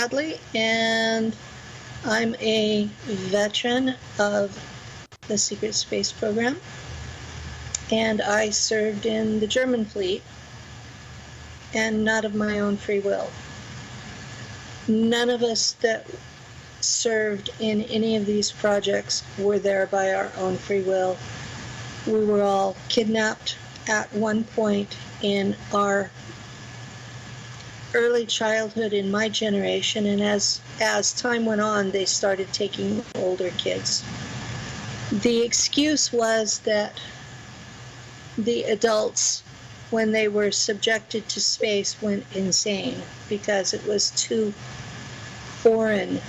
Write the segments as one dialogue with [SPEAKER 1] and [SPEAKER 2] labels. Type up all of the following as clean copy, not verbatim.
[SPEAKER 1] Hadley, and I'm a veteran of the Secret Space Program, and I served in the German fleet, and not of my own free will. None of us that served in any of these projects were there by our own free will. We were all kidnapped at one point in our early childhood in my generation, and as time went on, they started taking older kids. The excuse was that the adults, when they were subjected to space, went insane because it was too foreign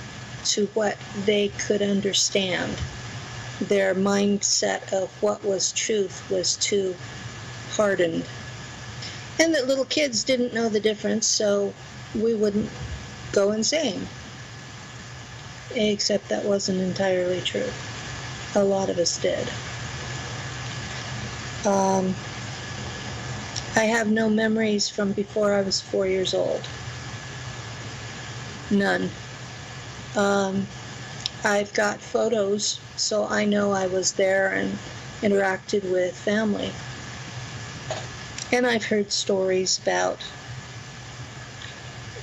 [SPEAKER 1] to what they could understand. Their mindset of what was truth was too hardened. And that little kids didn't know the difference, so we wouldn't go insane. Except that wasn't entirely true. A lot of us did. I have no memories from before I was 4 years old. None. I've got photos, so I know I was there and interacted with family. And I've heard stories about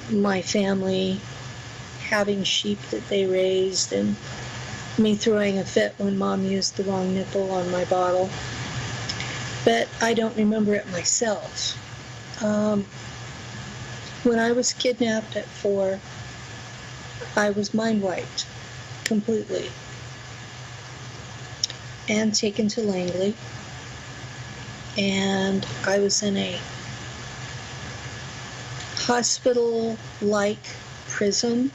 [SPEAKER 1] my family having sheep that they raised and me throwing a fit when Mom used the wrong nipple on my bottle. But I don't remember it myself. When I was kidnapped at 4, I was mind-wiped completely and taken to Langley. And I was in a hospital-like prison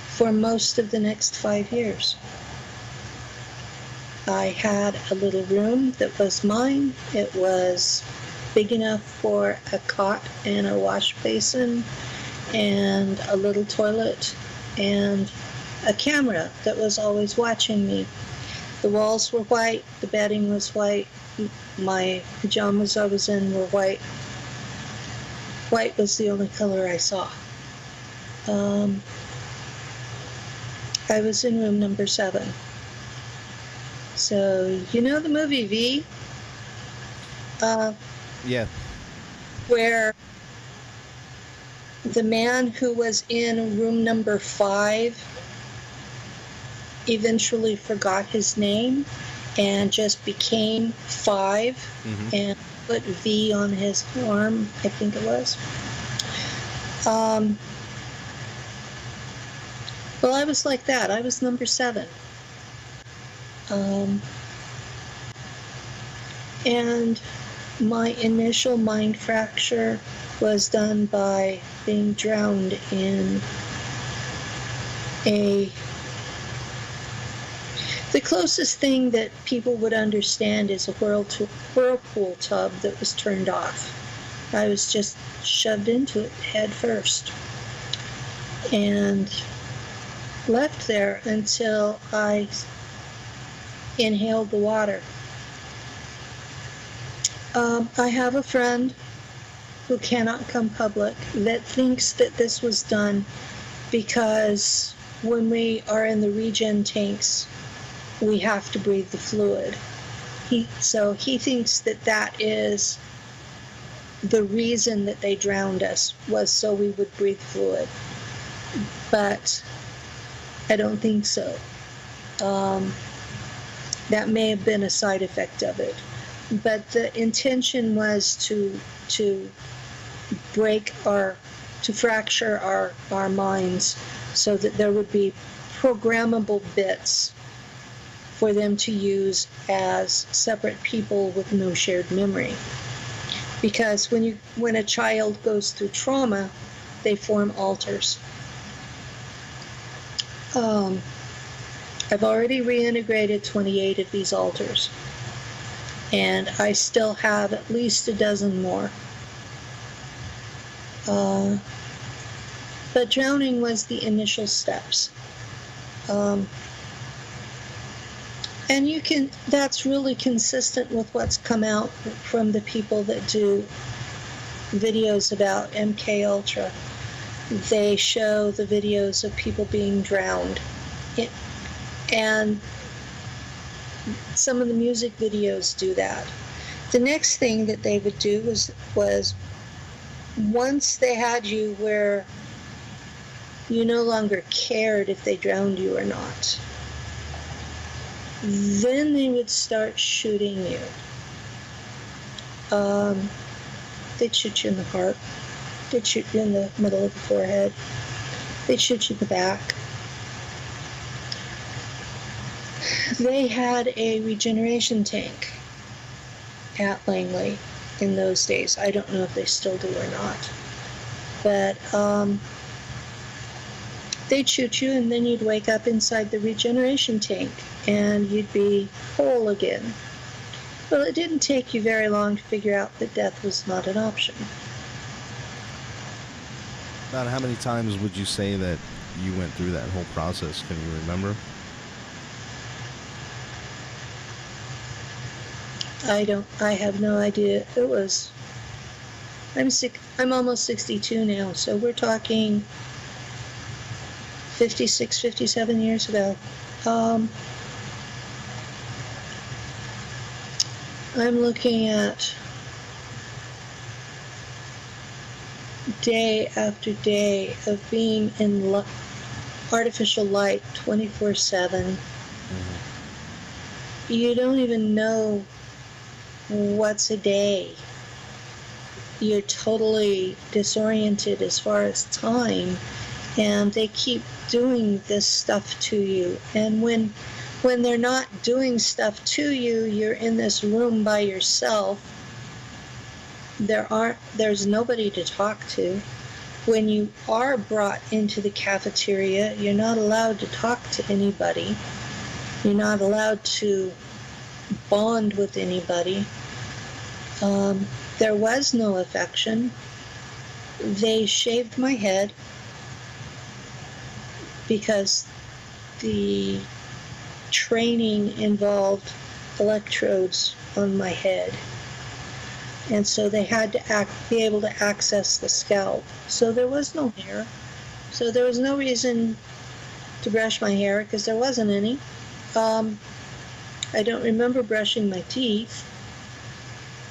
[SPEAKER 1] for most of the next 5 years. I had a little room that was mine. It was big enough for a cot and a wash basin and a little toilet and a camera that was always watching me. The walls were white, the bedding was white, my pajamas I was in were white. White was the only color I saw. I was in room number 7. So, you know the movie V?
[SPEAKER 2] Yeah.
[SPEAKER 1] Where the man who was in room number 5 eventually forgot his name and just became 5 and put V on his arm, I think it was. Well, I was like that. I was number 7. And my initial mind fracture was done by being drowned in the closest thing that people would understand is a whirlpool tub that was turned off. I was just shoved into it head first and left there until I inhaled the water. I have a friend who cannot come public that thinks that this was done because when we are in the regen tanks, we have to breathe the fluid. So he thinks that that is the reason that they drowned us, was so we would breathe fluid. But I don't think so. That may have been a side effect of it. But the intention was to fracture our minds so that there would be programmable bits for them to use as separate people with no shared memory. Because when a child goes through trauma, they form alters. I've already reintegrated 28 of these alters, and I still have at least a dozen more. But drowning was the initial steps. And that's really consistent with what's come out from the people that do videos about MK Ultra. They show the videos of people being drowned. And some of the music videos do that. The next thing that they would do was once they had you where you no longer cared if they drowned you or not, then they would start shooting you. They'd shoot you in the heart. They'd shoot you in the middle of the forehead. They'd shoot you in the back. They had a regeneration tank at Langley in those days. I don't know if they still do or not. But they'd shoot you, and then you'd wake up inside the regeneration tank, and you'd be whole again. Well, it didn't take you very long to figure out that death was not an option.
[SPEAKER 2] About how many times would you say that you went through that whole process? Can you remember?
[SPEAKER 1] I have no idea. It was, I'm almost 62 now, so we're talking 56, 57 years ago. I'm looking at day after day of being in artificial light 24/7. You don't even know what's a day. You're totally disoriented as far as time, and they keep doing this stuff to you. And when they're not doing stuff to you, you're in this room by yourself. There's nobody to talk to. When you are brought into the cafeteria, you're not allowed to talk to anybody. You're not allowed to bond with anybody. There was no affection. They shaved my head because the training involved electrodes on my head. And so they had to be able to access the scalp. So there was no hair. So there was no reason to brush my hair because there wasn't any. I don't remember brushing my teeth.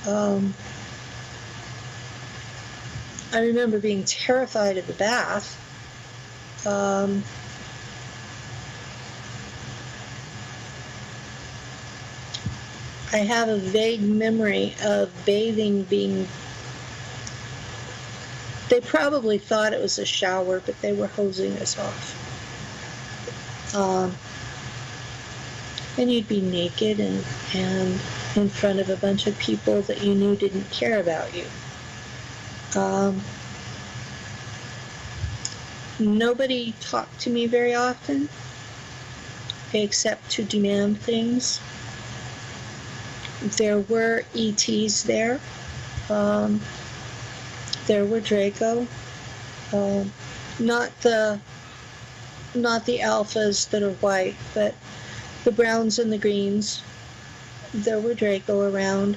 [SPEAKER 1] I remember being terrified of the bath. I have a vague memory of bathing being... They probably thought it was a shower, but they were hosing us off. And you'd be naked and in front of a bunch of people that you knew didn't care about you. Nobody talked to me very often, except to demand things. There were ETs there. There were Draco. Not the alphas that are white, but the browns and the greens. There were Draco around.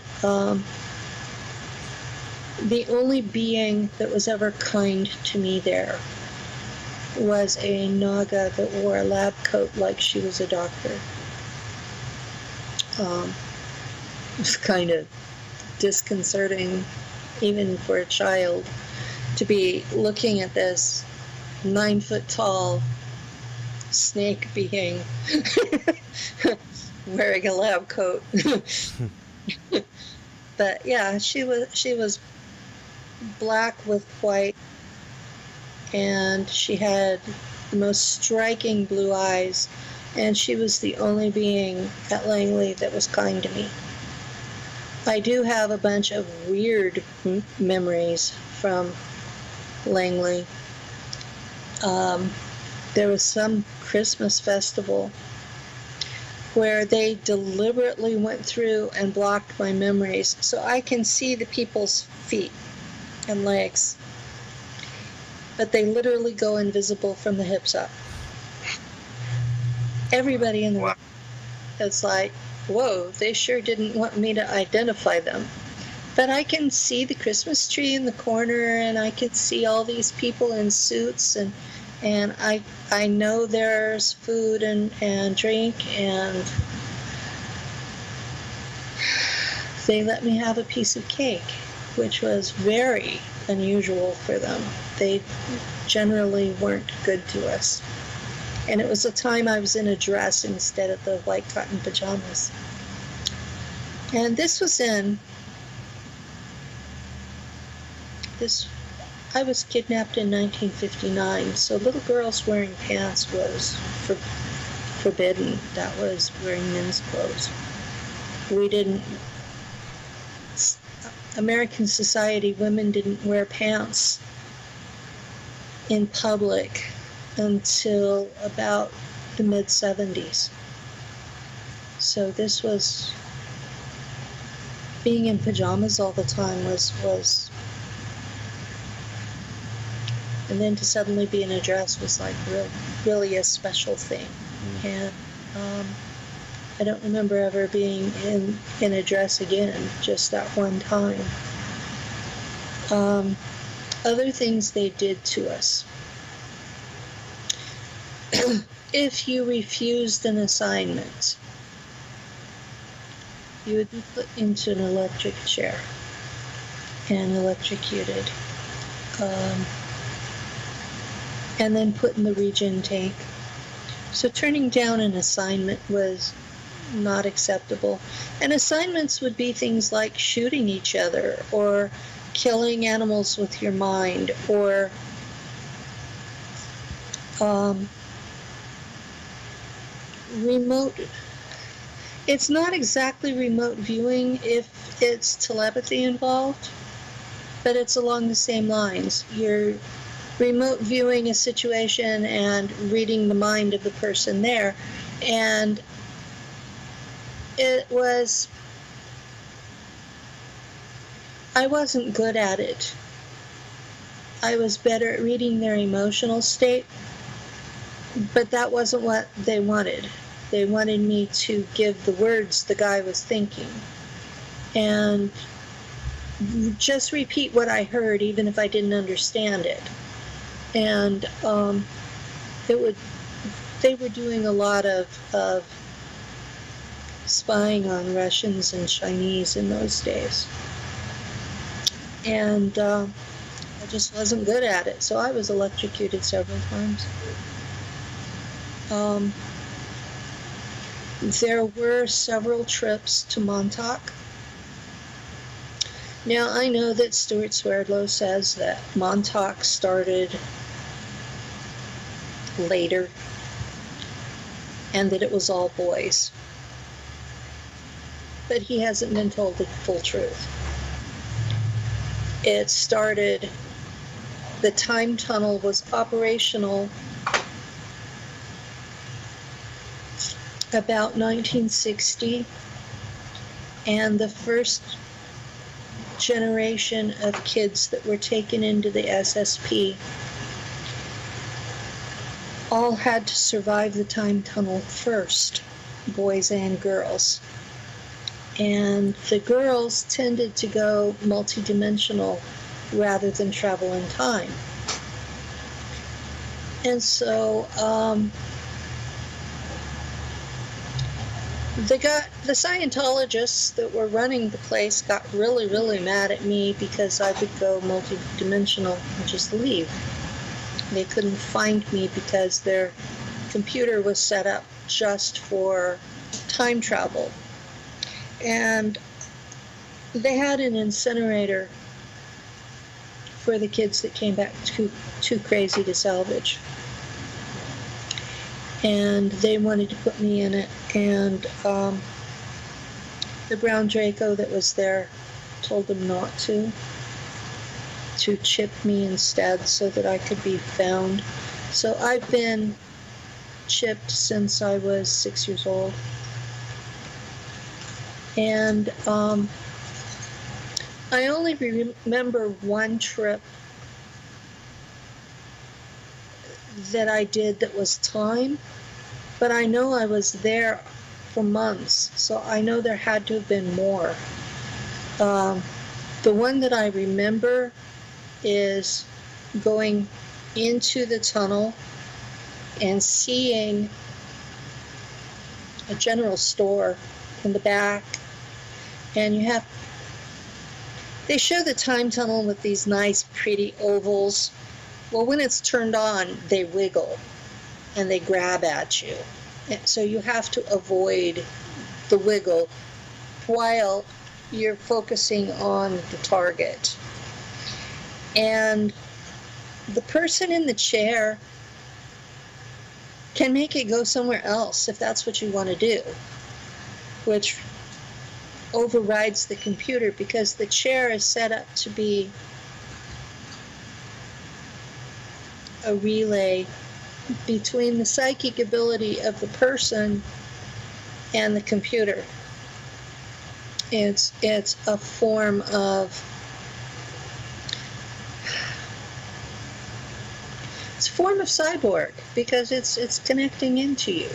[SPEAKER 1] The only being that was ever kind to me there was a Naga that wore a lab coat like she was a doctor. It was kind of disconcerting, even for a child, to be looking at this 9-foot-tall snake being wearing a lab coat. But yeah, she was black with white, and she had the most striking blue eyes, and she was the only being at Langley that was kind to me. I do have a bunch of weird memories from Langley. There was some Christmas festival where they deliberately went through and blocked my memories so I can see the people's feet and legs. But they literally go invisible from the hips up. Everybody in the room is like, whoa, they sure didn't want me to identify them. But I can see the Christmas tree in the corner, and I can see all these people in suits, and I know there's food and drink, and they let me have a piece of cake, which was very unusual for them. They generally weren't good to us. And it was a time I was in a dress instead of the white cotton pajamas. And I was kidnapped in 1959, so little girls wearing pants was forbidden. That was wearing men's clothes. American society, women didn't wear pants in public until about the mid-70s. So this was, being in pajamas all the time was, and then to suddenly be in a dress was like really a special thing. And I don't remember ever being in a dress again, just that one time. Other things they did to us. If you refused an assignment, you would be put into an electric chair and electrocuted, and then put in the regen tank. So turning down an assignment was not acceptable. And assignments would be things like shooting each other, or killing animals with your mind, or remote. It's not exactly remote viewing if it's telepathy involved, but it's along the same lines. You're remote viewing a situation and reading the mind of the person there. And I wasn't good at it. I was better at reading their emotional state, but that wasn't what they wanted. They wanted me to give the words the guy was thinking, and just repeat what I heard, even if I didn't understand it. And they were doing a lot of spying on Russians and Chinese in those days. And I just wasn't good at it, so I was electrocuted several times. There were several trips to Montauk. Now, I know that Stuart Swerdlow says that Montauk started later and that it was all boys. But he hasn't been told the full truth. It started, the time tunnel was operational about 1960, and the first generation of kids that were taken into the SSP all had to survive the time tunnel first, boys and girls. And the girls tended to go multidimensional rather than travel in time. And so the Scientologists that were running the place got really, really mad at me because I would go multidimensional and just leave. They couldn't find me because their computer was set up just for time travel. And they had an incinerator for the kids that came back too crazy to salvage. And they wanted to put me in it, and the brown Draco that was there told them not to chip me instead so that I could be found. So I've been chipped since I was 6 years old. And I only remember one trip that I did that was time, but I know I was there for months, so I know there had to have been more. The one that I remember is going into the tunnel and seeing a general store in the back, and they show the time tunnel with these nice pretty ovals. Well, when it's turned on, they wiggle and they grab at you, and so you have to avoid the wiggle while you're focusing on the target. And the person in the chair can make it go somewhere else if that's what you want to do, which overrides the computer, because the chair is set up to be a relay between the psychic ability of the person and the computer. It's a form of cyborg, because it's connecting into you,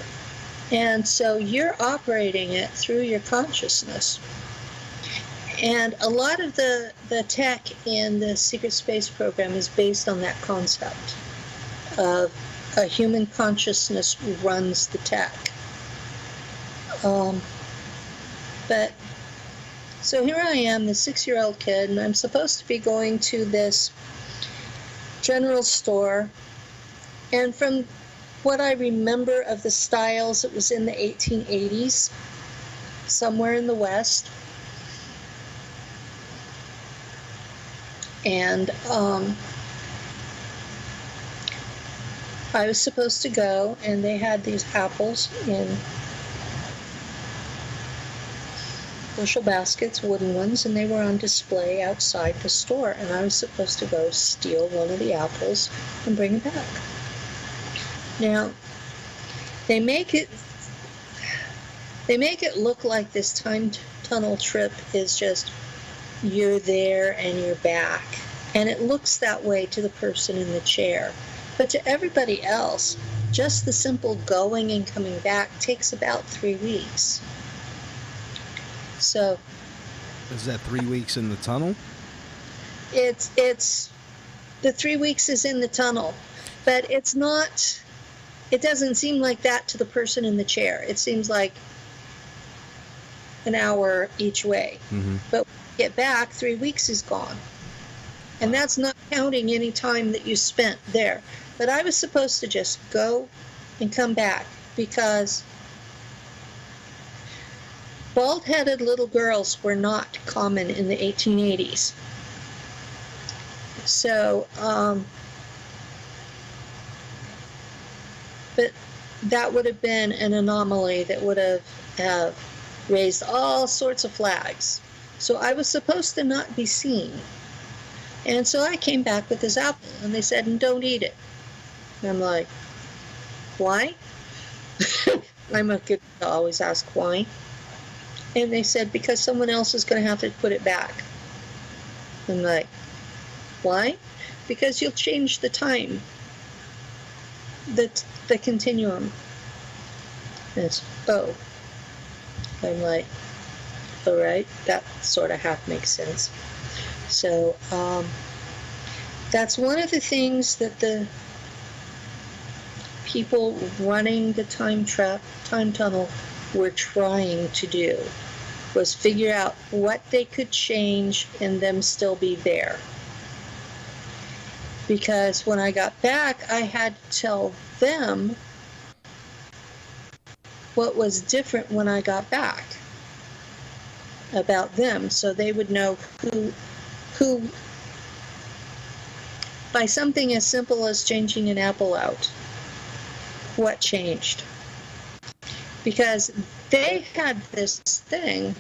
[SPEAKER 1] and so you're operating it through your consciousness. And a lot of the tech in the secret space program is based on that concept of a human consciousness runs the tech. But so here I am, the 6-year-old kid, and I'm supposed to be going to this general store. And from what I remember of the styles, it was in the 1880s, somewhere in the West. And I was supposed to go, and they had these apples in bushel baskets, wooden ones, and they were on display outside the store. And I was supposed to go steal one of the apples and bring it back. Now, they make it look like this time tunnel trip is just you're there and you're back. And it looks that way to the person in the chair. But to everybody else, just the simple going and coming back takes about 3 weeks. So,
[SPEAKER 2] is that 3 weeks in the tunnel?
[SPEAKER 1] It's the 3 weeks is in the tunnel, but it's not. It doesn't seem like that to the person in the chair. It seems like an hour each way.
[SPEAKER 2] Mm-hmm.
[SPEAKER 1] But when you get back, 3 weeks is gone. And that's not counting any time that you spent there. But I was supposed to just go and come back, because bald-headed little girls were not common in the 1880s. So, but that would have been an anomaly that would have raised all sorts of flags. So I was supposed to not be seen. And so I came back with this apple, and they said, don't eat it. And I'm like, why? I'm a good to always ask why. And they said, because someone else is going to have to put it back. I'm like, why? Because you'll change the time, the continuum. And it's, oh. I'm like, all right, that sort of half makes sense. So that's one of the things that the people running the time tunnel were trying to do, was figure out what they could change and them still be there. Because when I got back, I had to tell them what was different when I got back about them, so they would know who by something as simple as changing an apple out, what changed. Because they had this thing,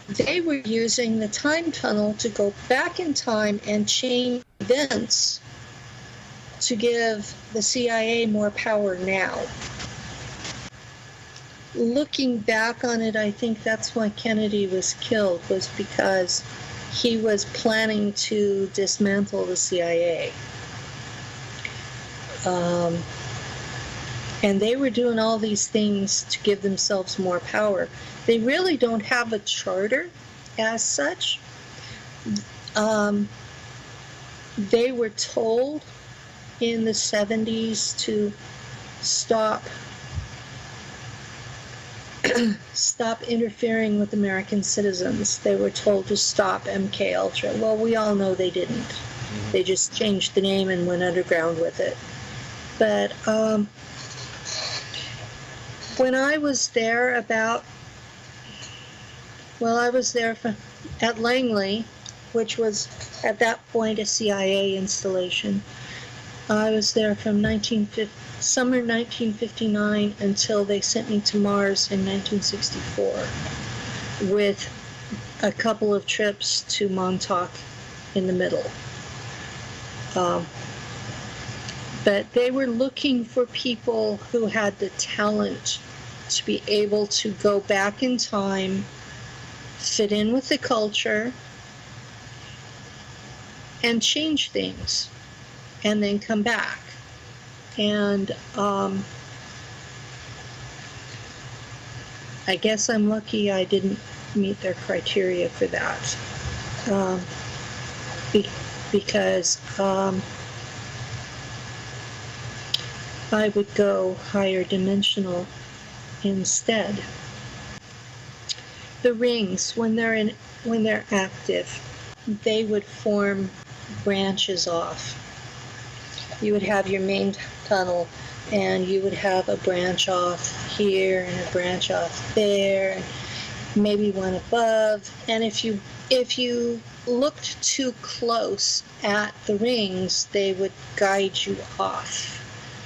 [SPEAKER 1] they were using the time tunnel to go back in time and change events to give the CIA more power now. Looking back on it, I think that's why Kennedy was killed, was because he was planning to dismantle the CIA. And they were doing all these things to give themselves more power. They really don't have a charter as such, They were told in the 70s to stop interfering with American citizens. They were told to stop MK Ultra. Well, we all know they didn't.
[SPEAKER 2] Mm-hmm.
[SPEAKER 1] They just changed the name and went underground with it. But when I was there I was there at Langley, which was at that point a CIA installation. I was there from summer 1959 until they sent me to Mars in 1964, with a couple of trips to Montauk in the middle. But they were looking for people who had the talent to be able to go back in time, fit in with the culture, and change things, and then come back. And I guess I'm lucky I didn't meet their criteria for that, because I would go higher dimensional instead. The rings, when they're active, they would form branches off. You would have your main tunnel, and you would have a branch off here and a branch off there, and maybe one above. And if you looked too close at the rings, they would guide you off.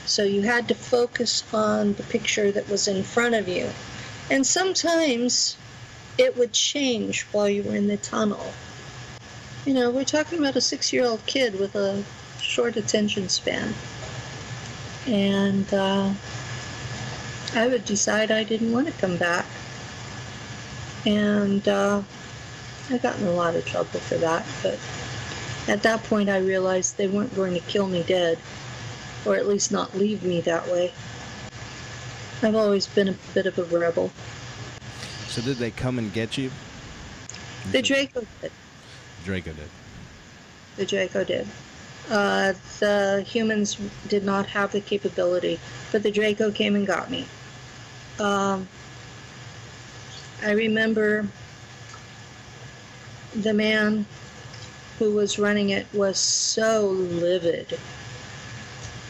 [SPEAKER 1] So you had to focus on the picture that was in front of you. And sometimes it would change while you were in the tunnel. You know, we're talking about a 6-year-old kid with a short attention span. And I would decide I didn't want to come back. And I got in a lot of trouble for that. But at that point, I realized they weren't going to kill me dead, or at least not leave me that way. I've always been a bit of a rebel.
[SPEAKER 2] So did they come and get you?
[SPEAKER 1] The Draco did.
[SPEAKER 2] Draco did.
[SPEAKER 1] The Draco did. The humans did not have the capability, but the Draco came and got me. I remember the man who was running it was so livid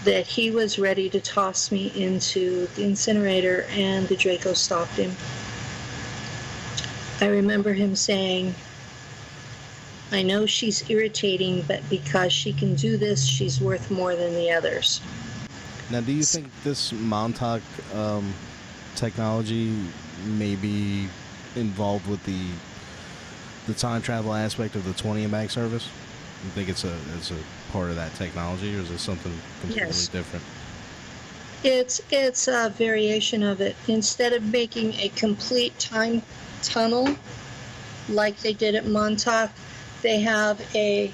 [SPEAKER 1] that he was ready to toss me into the incinerator, and the Draco stopped him. I remember him saying, "I know she's irritating, but because she can do this, she's worth more than the others."
[SPEAKER 2] Now, do you think this Montauk technology may be involved with the time travel aspect of the 20 and back service? You think it's a part of that technology, or is it something completely different?
[SPEAKER 1] It's a variation of it. Instead of making a complete time tunnel like they did at Montauk, they have a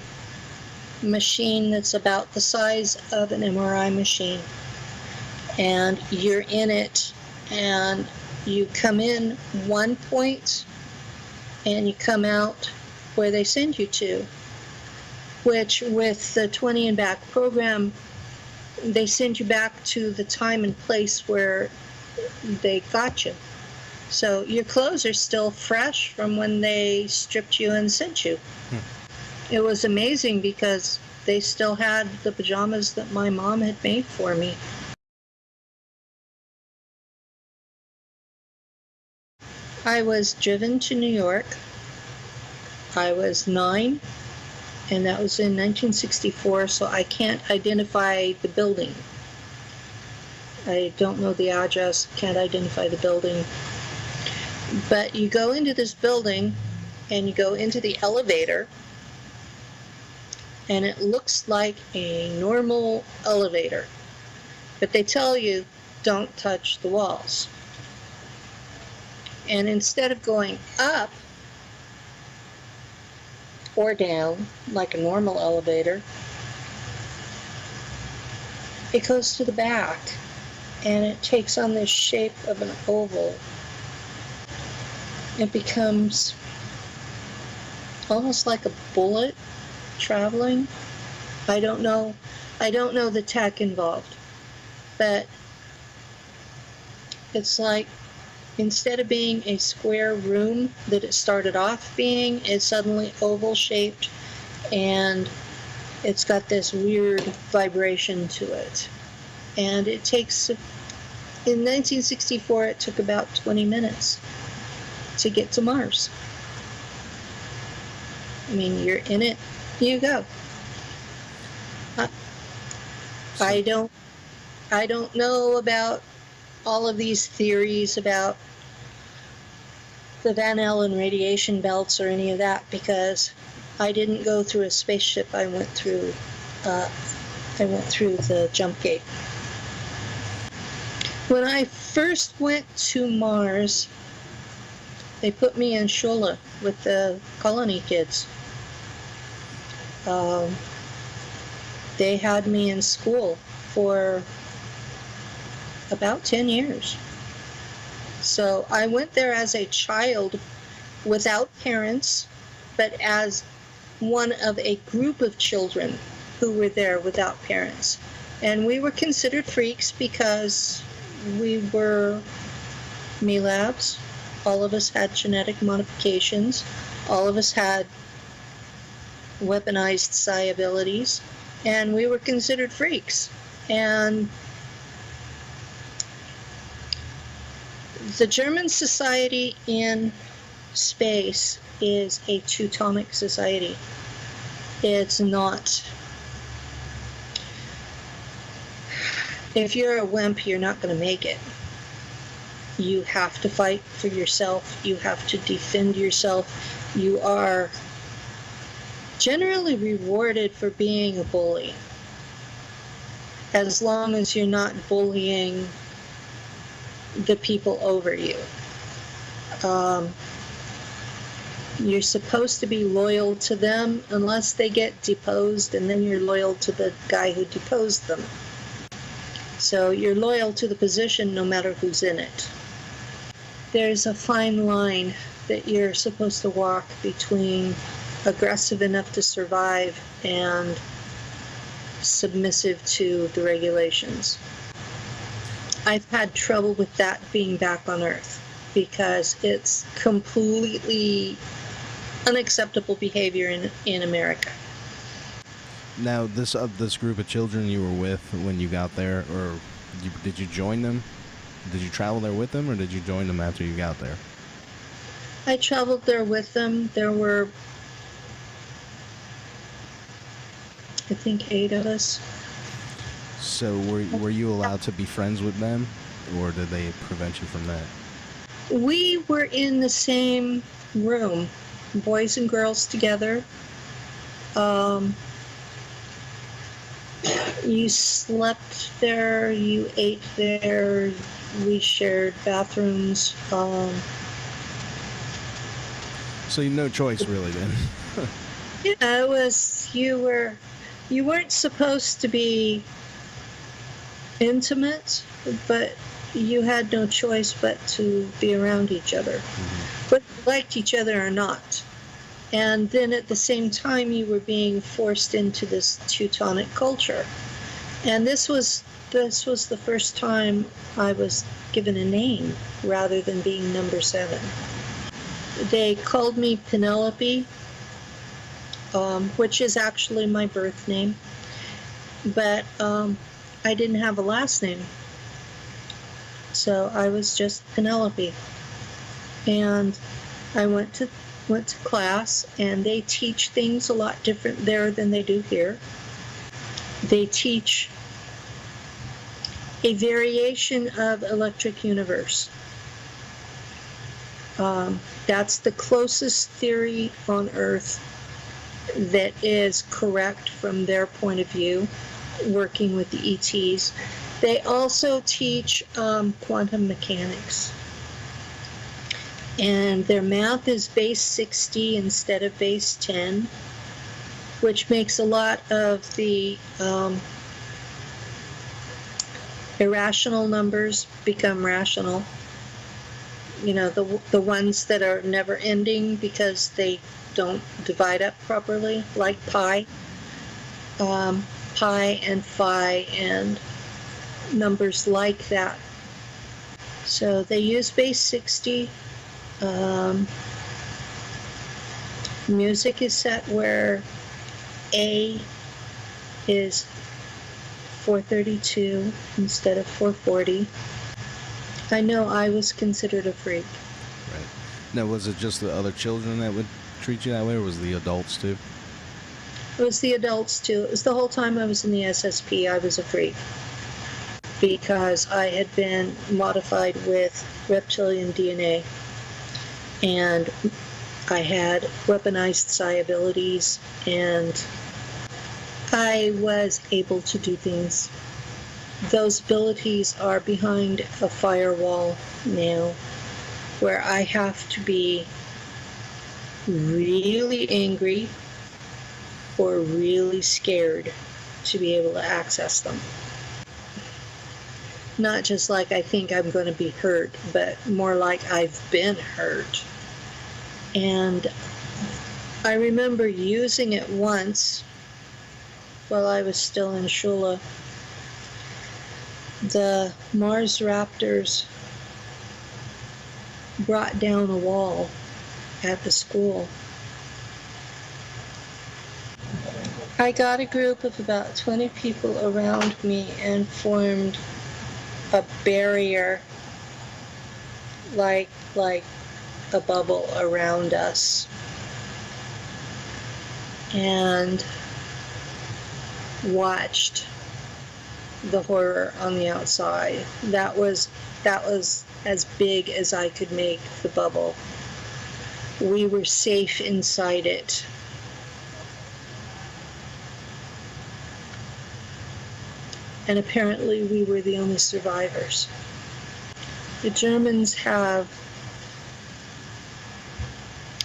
[SPEAKER 1] machine that's about the size of an MRI machine, and you're in it, and you come in one point and you come out where they send you to, which with the 20 and back program, they send you back to the time and place where they got you. So your clothes are still fresh from when they stripped you and sent you. It was amazing because they still had the pajamas that my mom had made for me. I was driven to New York. I was 9, and that was in 1964, so I can't identify the building. I don't know the address, can't identify the building. But you go into this building, and you go into the elevator, and it looks like a normal elevator. But they tell you, don't touch the walls. And instead of going up or down like a normal elevator, it goes to the back, and it takes on this shape of an oval. It becomes almost like a bullet traveling. I don't know the tech involved, but it's like instead of being a square room that it started off being, it's suddenly oval shaped, and it's got this weird vibration to it. And it takes, in 1964, it took about 20 minutes to get to Mars. I mean, you're in it, you go. I don't know about all of these theories about the Van Allen radiation belts or any of that, because I didn't go through a spaceship. I went through the jump gate. When I first went to Mars, they put me in Shula with the colony kids. They had me in school for about 10 years. So I went there as a child without parents, but as one of a group of children who were there without parents. And we were considered freaks because we were MELABs. All of us had genetic modifications. All of us had weaponized psi abilities. And we were considered freaks. And the German society in space is a Teutonic society. It's not. If you're a wimp, you're not going to make it. You have to fight for yourself. You have to defend yourself. You are generally rewarded for being a bully, as long as you're not bullying the people over you. You're supposed to be loyal to them unless they get deposed, and then you're loyal to the guy who deposed them. So you're loyal to the position no matter who's in it. There's a fine line that you're supposed to walk between aggressive enough to survive and submissive to the regulations. I've had trouble with that being back on Earth because it's completely unacceptable behavior in America.
[SPEAKER 2] Now, this group of children you were with when you got there, or did you join them? Did you travel there with them, or did you join them after you got there?
[SPEAKER 1] I traveled there with them. There were, I think, 8 of us.
[SPEAKER 2] So were you allowed to be friends with them, or did they prevent you from that?
[SPEAKER 1] We were in the same room, boys and girls together. You slept there, you ate there, we shared bathrooms.
[SPEAKER 2] So you no choice really then.
[SPEAKER 1] Yeah, it was, you weren't supposed to be intimate, but you had no choice but to be around each other, whether you liked each other or not. And then at the same time, you were being forced into this Teutonic culture. And this was the first time I was given a name rather than being number 7. They called me Penelope, which is actually my birth name, but I didn't have a last name, so I was just Penelope. And I went to class, and they teach things a lot different there than they do here. They teach a variation of electric universe. That's the closest theory on Earth that is correct from their point of view, working with the ETs. They also teach quantum mechanics. And their math is base 60 instead of base 10, which makes a lot of the irrational numbers become rational. You know, the ones that are never ending because they don't divide up properly, like pi. Pi and phi and numbers like that. So they use base 60. Music is set where A is 432 instead of 440. I know I was considered a freak.
[SPEAKER 2] Right. Now, was it just the other children that would treat you that way, or was it the adults too?
[SPEAKER 1] It was the adults too. It was the whole time I was in the SSP, I was a freak. Because I had been modified with reptilian DNA. And I had weaponized psi abilities, and I was able to do things. Those abilities are behind a firewall now, where I have to be really angry or really scared to be able to access them. Not just like I think I'm going to be hurt, but more like I've been hurt. And I remember using it once while I was still in Shula. The Mars Raptors brought down a wall at the school. I got a group of about 20 people around me and formed a barrier like a bubble around us, and watched the horror on the outside. That was as big as I could make the bubble. We were safe inside it. And apparently we were the only survivors. The Germans have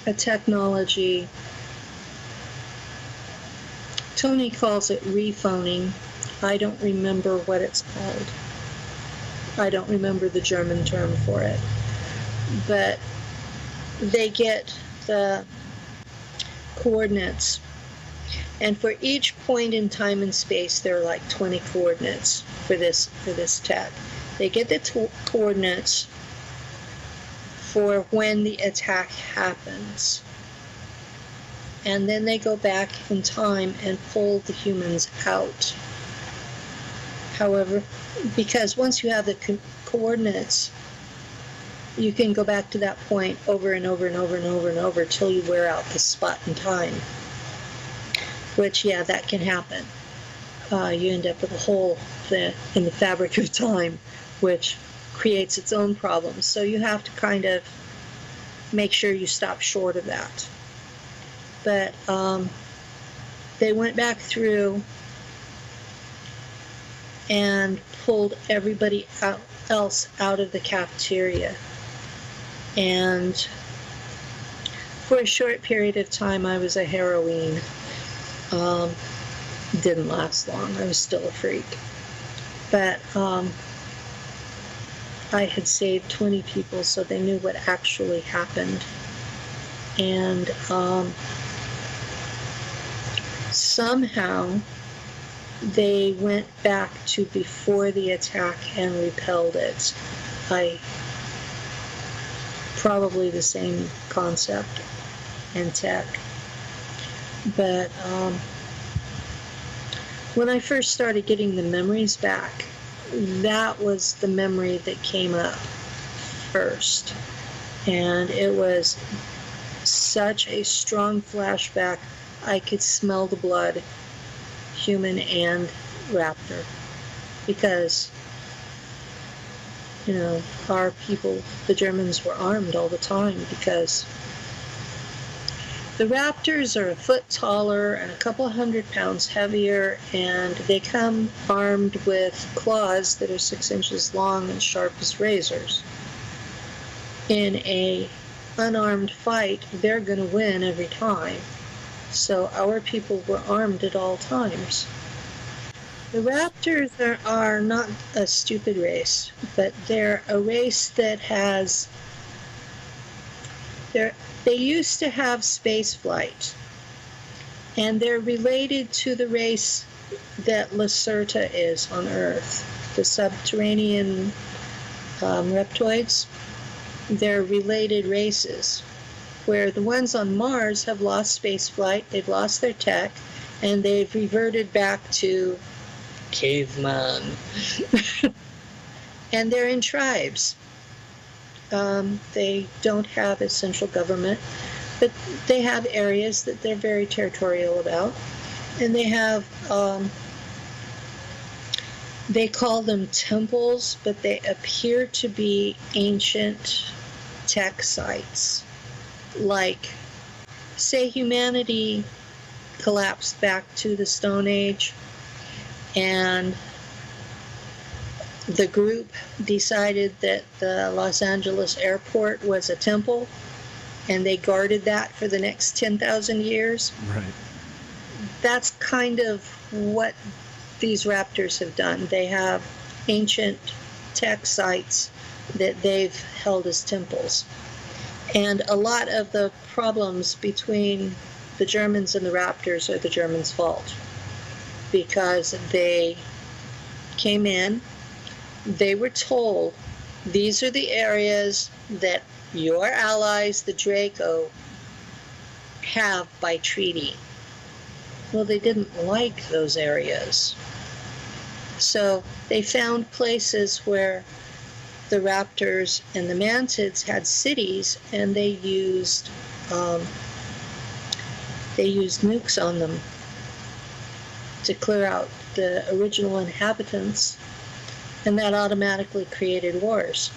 [SPEAKER 1] a technology, Tony calls it rephoning. I don't remember what it's called. I don't remember the German term for it. But they get the coordinates. And for each point in time and space, there are like 20 coordinates for this tech. They get the coordinates for when the attack happens. And then they go back in time and pull the humans out. However, because once you have the coordinates, you can go back to that point over and over and over and over and over till you wear out the spot in time. Which, yeah, that can happen. You end up with a hole in the fabric of time, which creates its own problems. So you have to kind of make sure you stop short of that. But they went back through and pulled everybody else out of the cafeteria. And for a short period of time, I was a heroine. Didn't last long. I was still a freak. But I had saved 20 people, so they knew what actually happened. And somehow they went back to before the attack and repelled it. Probably the same concept and tech. But when I first started getting the memories back, that was the memory that came up first. And it was such a strong flashback. I could smell the blood, human and raptor. Because, you know, our people, the Germans, were armed all the time because the raptors are a foot taller and a couple 100 pounds heavier, and they come armed with claws that are 6 inches long and sharp as razors. In a unarmed fight, they're going to win every time. So our people were armed at all times. The raptors are not a stupid race, but they're a race that has They used to have space flight, and they're related to the race that Lacerta is on Earth, the subterranean reptoids. They're related races, where the ones on Mars have lost space flight, they've lost their tech, and they've reverted back to caveman. And they're in tribes. They don't have a central government, but they have areas that they're very territorial about. And they have, they call them temples, but they appear to be ancient tech sites. Like, say humanity collapsed back to the Stone Age, and the group decided that the Los Angeles airport was a temple, and they guarded that for the next 10,000 years.
[SPEAKER 2] Right.
[SPEAKER 1] That's kind of what these raptors have done. They have ancient tech sites that they've held as temples. And a lot of the problems between the Germans and the raptors are the Germans' fault, because they came in, they were told, these are the areas that your allies, the Draco, have by treaty. Well, they didn't like those areas. So they found places where the raptors and the mantids had cities, and they used nukes on them to clear out the original inhabitants, and that automatically created wars.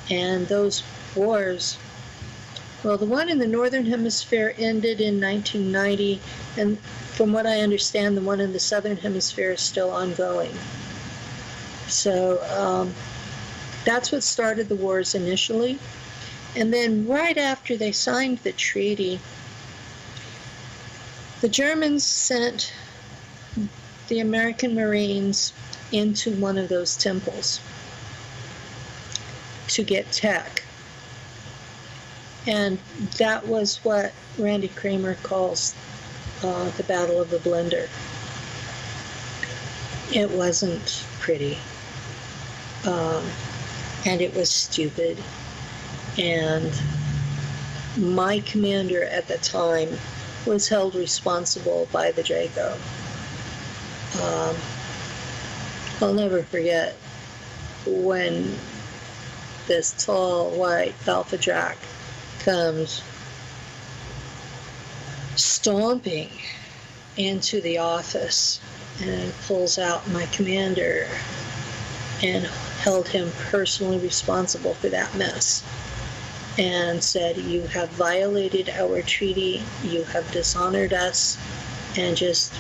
[SPEAKER 1] And those wars, well, the one in the Northern Hemisphere ended in 1990, and from what I understand, the one in the Southern Hemisphere is still ongoing. So that's what started the wars initially. And then right after they signed the treaty, the Germans sent the American Marines into one of those temples to get tech. And that was what Randy Kramer calls the Battle of the Blender. It wasn't pretty. And it was stupid. And my commander at the time was held responsible by the Draco. I'll never forget when this tall white Alpha Drac comes stomping into the office and pulls out my commander and held him personally responsible for that mess and said, "You have violated our treaty, you have dishonored us," and just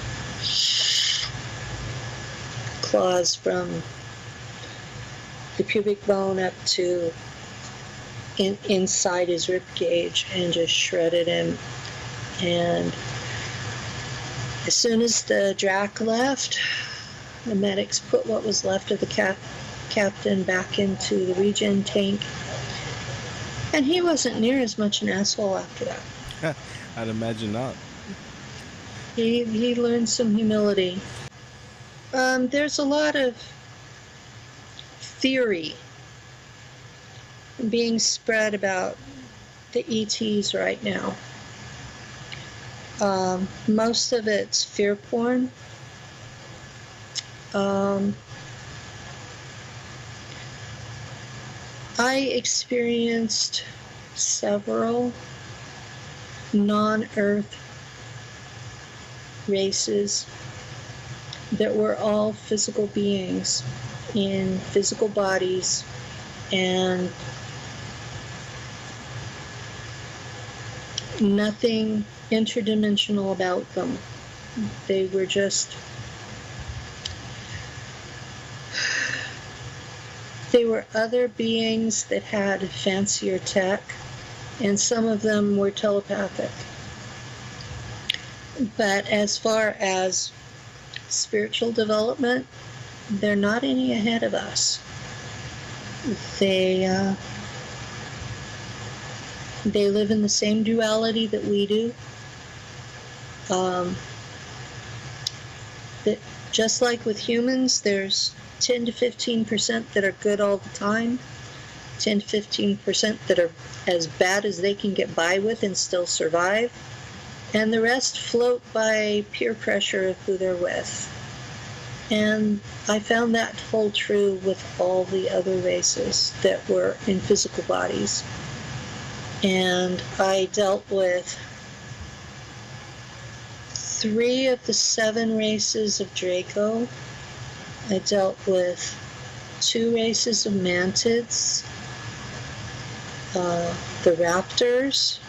[SPEAKER 1] claws from the pubic bone up to inside his rib cage and just shredded him. And as soon as the Drac left, the medics put what was left of the captain back into the regen tank, and he wasn't near as much an asshole after that.
[SPEAKER 2] I'd imagine not.
[SPEAKER 1] He learned some humility. There's a lot of theory being spread about the ETs right now. Most of it's fear porn. I experienced several non-Earth races that were all physical beings in physical bodies, and nothing interdimensional about them. They were just, they were other beings that had fancier tech, and some of them were telepathic. But as far as spiritual development, they're not any ahead of us. They live in the same duality that we do. That just like with humans, there's 10 to 15% that are good all the time, 10 to 15% that are as bad as they can get by with and still survive, and the rest float by peer pressure of who they're with. And I found that to hold true with all the other races that were in physical bodies. And I dealt with 3 of the 7 races of Draco. I dealt with 2 races of mantids, the raptors,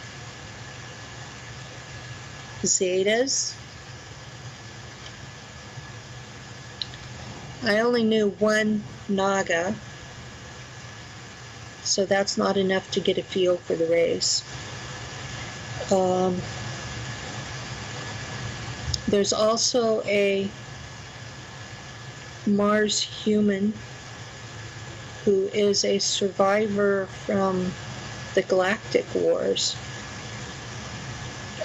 [SPEAKER 1] zetas. I only knew 1 naga, so that's not enough to get a feel for the race. There's also a Mars human who is a survivor from the galactic wars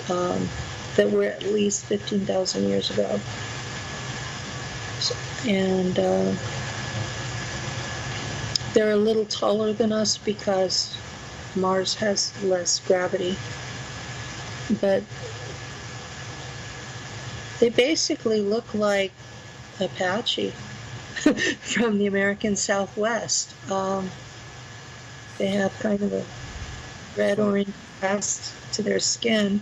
[SPEAKER 1] that were at least 15,000 years ago. And they're a little taller than us because Mars has less gravity. But they basically look like Apache from the American Southwest. They have kind of a red-orange cast to their skin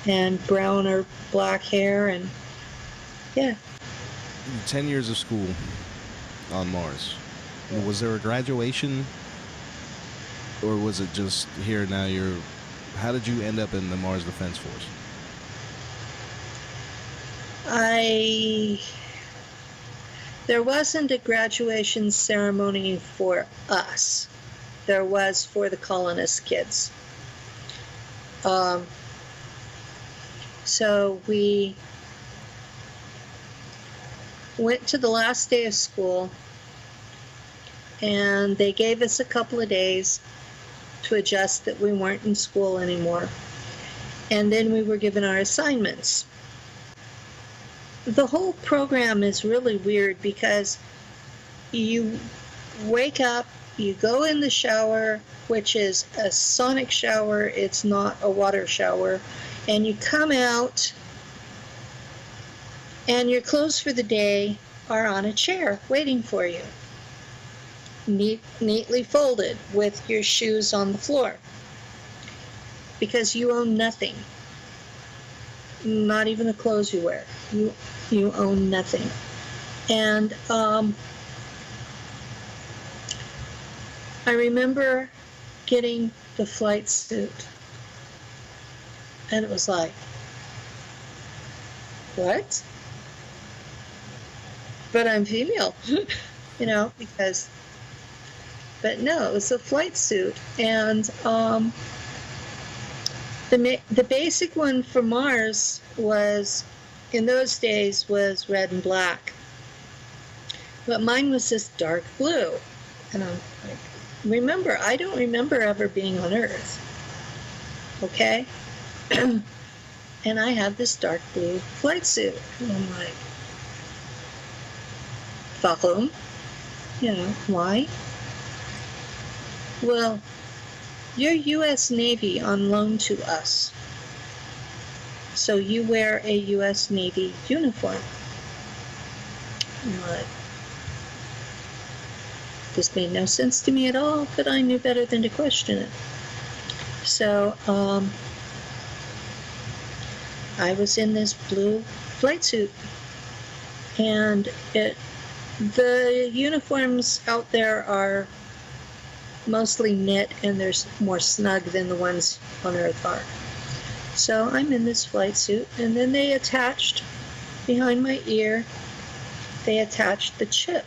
[SPEAKER 1] and brown or black hair, and yeah.
[SPEAKER 2] 10 years of school on Mars. Was there a graduation, or was it just here now you're... How did you end up in the Mars Defense Force?
[SPEAKER 1] There wasn't a graduation ceremony for us. There was for the colonist kids. So we went to the last day of school, and they gave us a couple of days to adjust that we weren't in school anymore. And then we were given our assignments. The whole program is really weird because you wake up, you go in the shower, which is a sonic shower, it's not a water shower, and you come out, and your clothes for the day are on a chair waiting for you, neatly folded with your shoes on the floor, because you own nothing, not even the clothes you wear. You own nothing. And I remember getting the flight suit, and it was like, what? But I'm female, you know, because, but no, it was a flight suit. And the basic one for Mars was, in those days, was red and black. But mine was this dark blue. And I'm like, remember, I don't remember ever being on Earth. Okay? And I have this dark blue flight suit. And I'm like, warum? You know, why? Well, you're U.S. Navy on loan to us. So you wear a U.S. Navy uniform. I'm like, this made no sense to me at all, but I knew better than to question it. So I was in this blue flight suit, and the uniforms out there are mostly knit, and they're more snug than the ones on Earth are. So I'm in this flight suit, and then they attached, behind my ear, they attached the chip.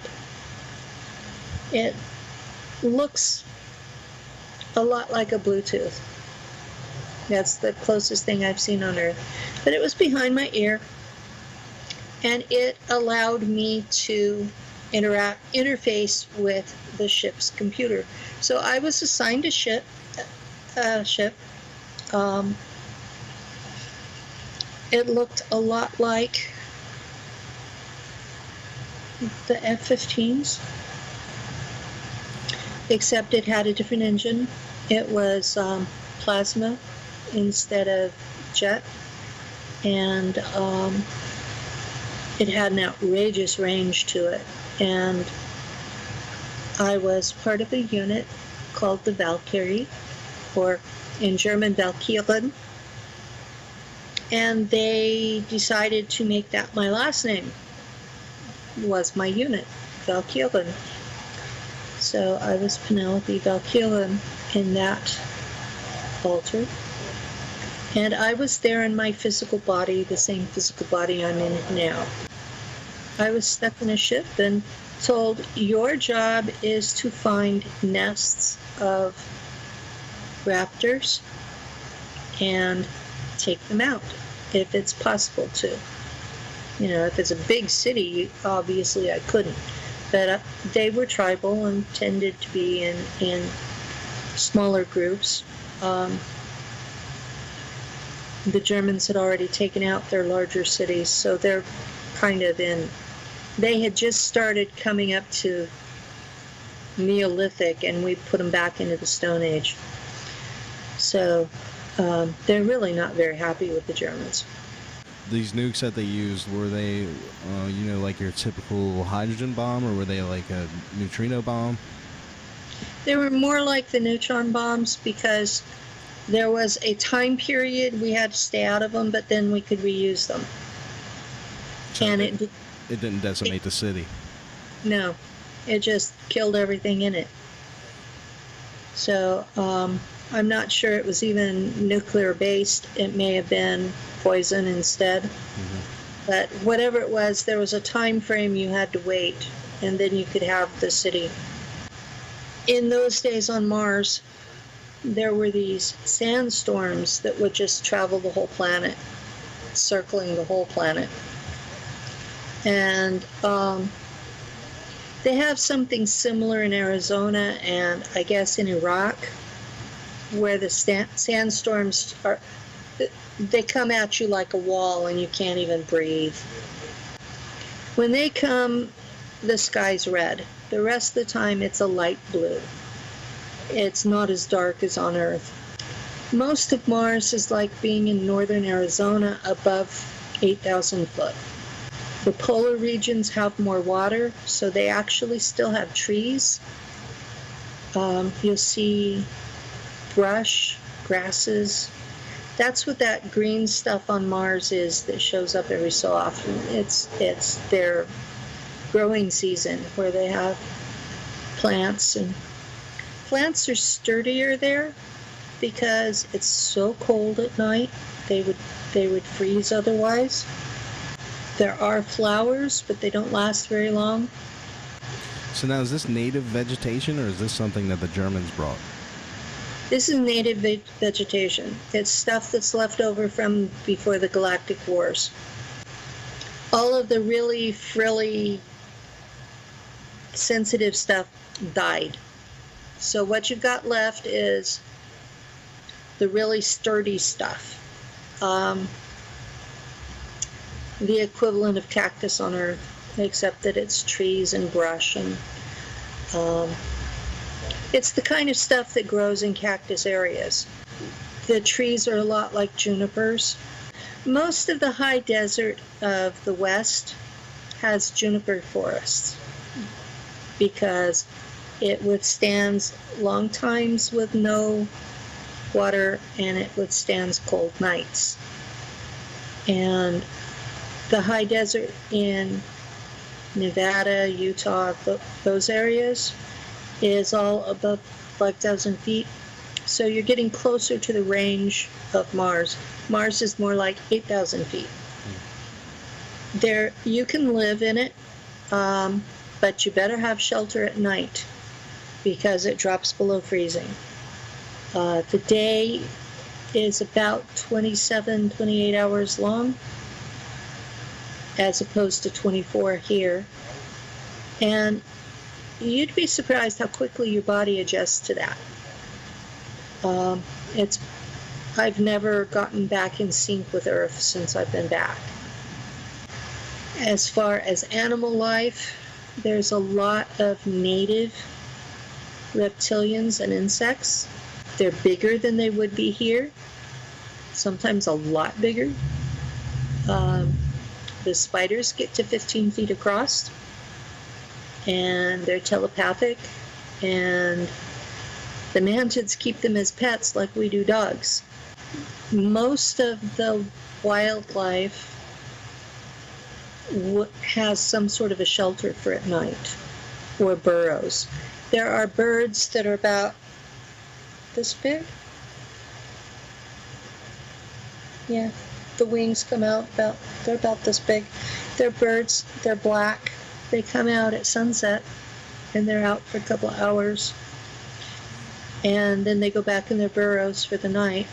[SPEAKER 1] It looks a lot like a Bluetooth. That's the closest thing I've seen on Earth. But it was behind my ear, and it allowed me to interface with the ship's computer. So I was assigned a ship, Um, it looked a lot like the F-15s, except it had a different engine. It was plasma instead of jet, and it had an outrageous range to it. And I was part of a unit called the Valkyrie, or in German Valkyren, and they decided to make that my last name. Was my unit, Valkyren. So I was Penelope Valkyren in that altar. And I was there in my physical body, the same physical body I'm in now. I was stuck in a ship and told, your job is to find nests of raptors and take them out, if it's possible to. You know, if it's a big city, obviously I couldn't. But they were tribal and tended to be in smaller groups. The Germans had already taken out their larger cities, so they're kind of they had just started coming up to Neolithic, and we put them back into the Stone Age. So they're really not very happy with the Germans.
[SPEAKER 2] These nukes that they used, were they, like your typical hydrogen bomb, or were they like a neutrino bomb?
[SPEAKER 1] They were more like the neutron bombs, because there was a time period we had to stay out of them, but then we could reuse them.
[SPEAKER 2] So
[SPEAKER 1] And
[SPEAKER 2] it didn't decimate the city.
[SPEAKER 1] No, it just killed everything in it. So I'm not sure it was even nuclear based. It may have been poison instead. Mm-hmm. But whatever it was, there was a time frame you had to wait, and then you could have the city. In those days on Mars, there were these sandstorms that would just travel the whole planet, circling the whole planet. And they have something similar in Arizona and I guess in Iraq, where the sandstorms they come at you like a wall and you can't even breathe. When they come, the sky's red. The rest of the time it's a light blue. It's not as dark as on Earth. Most of Mars is like being in northern Arizona above 8,000 foot. The polar regions have more water, so they actually still have trees. You'll see brush, grasses. That's what that green stuff on Mars is that shows up every so often. It's their growing season where they have plants, and plants are sturdier there because it's so cold at night. They would freeze otherwise. There are flowers, but they don't last very long.
[SPEAKER 2] So now, is this native vegetation, or is this something that the Germans brought?
[SPEAKER 1] This is native vegetation. It's stuff that's left over from before the Galactic Wars. All of the really frilly, sensitive stuff died. So what you've got left is the really sturdy stuff. The equivalent of cactus on Earth, except that it's trees and brush, and it's the kind of stuff that grows in cactus areas. The trees are a lot like junipers. Most of the high desert of the West has juniper forests because it withstands long times with no water, and it withstands cold nights. And the high desert in Nevada, Utah, those areas is all above 5,000 feet. So you're getting closer to the range of Mars. Mars is more like 8,000 feet. There, you can live in it, but you better have shelter at night because it drops below freezing. The day is about 27, 28 hours long, as opposed to 24 here. And you'd be surprised how quickly your body adjusts to that. It's I've never gotten back in sync with Earth since I've been back. As far as animal life, there's a lot of native reptilians and insects. They're bigger than they would be here, sometimes a lot bigger. The spiders get to 15 feet across, and they're telepathic, and the mantids keep them as pets like we do dogs. Most of the wildlife has some sort of a shelter for at night, or burrows. There are birds that are about this big. Yeah, the wings come out they're about this big. They're birds, they're black. They come out at sunset and they're out for a couple of hours. And then they go back in their burrows for the night.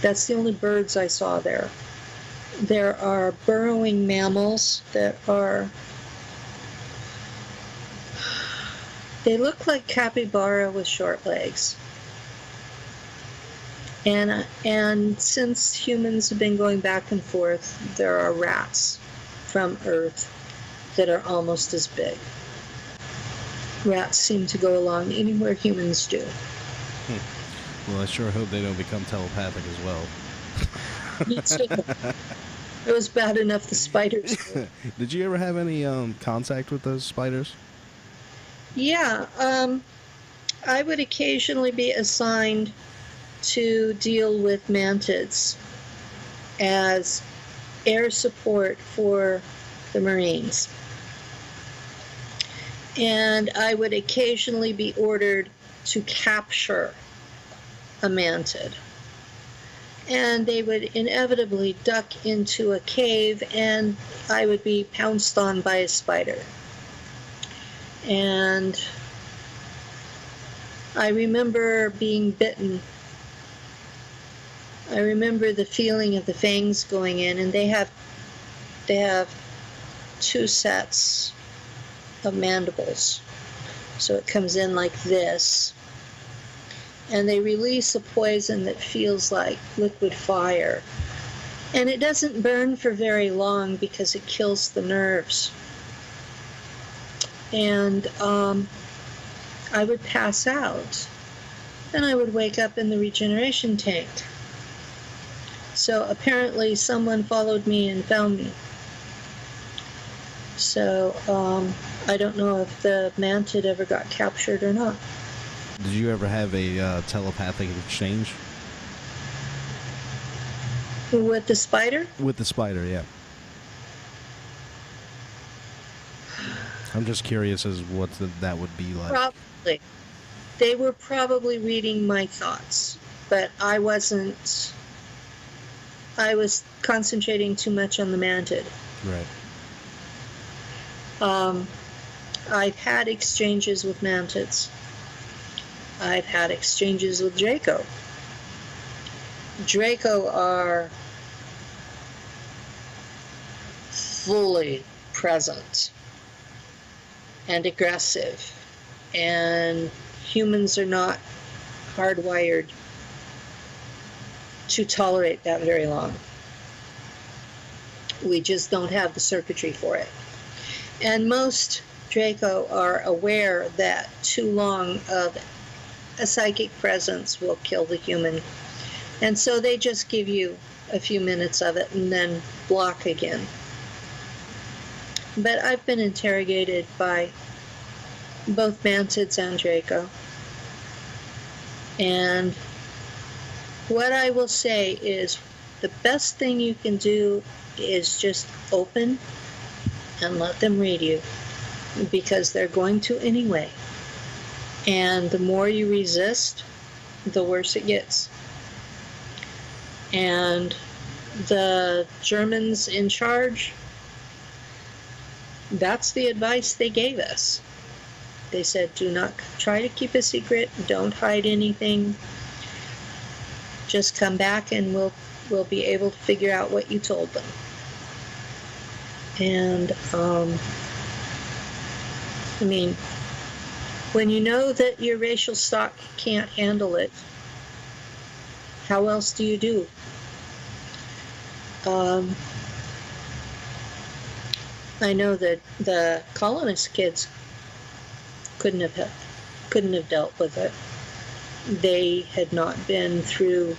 [SPEAKER 1] That's the only birds I saw there. There are burrowing mammals that they look like capybara with short legs. And since humans have been going back and forth, there are rats from Earth that are almost as big. Rats seem to go along anywhere humans do.
[SPEAKER 2] Well, I sure hope they don't become telepathic as well.
[SPEAKER 1] Me too. It was bad enough the spiders were.
[SPEAKER 2] Did you ever have any contact with those spiders?
[SPEAKER 1] Yeah, I would occasionally be assigned to deal with mantids as air support for the Marines. And I would occasionally be ordered to capture a mantid. And they would inevitably duck into a cave, and I would be pounced on by a spider. And I remember being bitten. I remember the feeling of the fangs going in, and they have 2 sets of mandibles. So it comes in like this. And they release a poison that feels like liquid fire. And it doesn't burn for very long because it kills the nerves. And I would pass out. Then I would wake up in the regeneration tank. So apparently someone followed me and found me. So I don't know if the mantid ever got captured or not.
[SPEAKER 2] Did you ever have a telepathic exchange?
[SPEAKER 1] With the spider?
[SPEAKER 2] With the spider, yeah. I'm just curious as what that would be like.
[SPEAKER 1] Probably. They were probably reading my thoughts, but I wasn't. I was concentrating too much on the mantid.
[SPEAKER 2] Right.
[SPEAKER 1] I've had exchanges with mantids. I've had exchanges with Draco. Draco are fully present and aggressive, and humans are not hardwired to tolerate that very long. We just don't have the circuitry for it. And most Draco are aware that too long of a psychic presence will kill the human. And so they just give you a few minutes of it and then block again. But I've been interrogated by both mantids and Draco. And what I will say is the best thing you can do is just open and let them read you, because they're going to anyway. And the more you resist, the worse it gets. And the Germans in charge, that's the advice they gave us. They said, do not try to keep a secret, don't hide anything. Just come back and we'll be able to figure out what you told them. And I mean, When you know that your racial stock can't handle it, how else do you do? I know that the colonist kids couldn't have dealt with it. They had not been through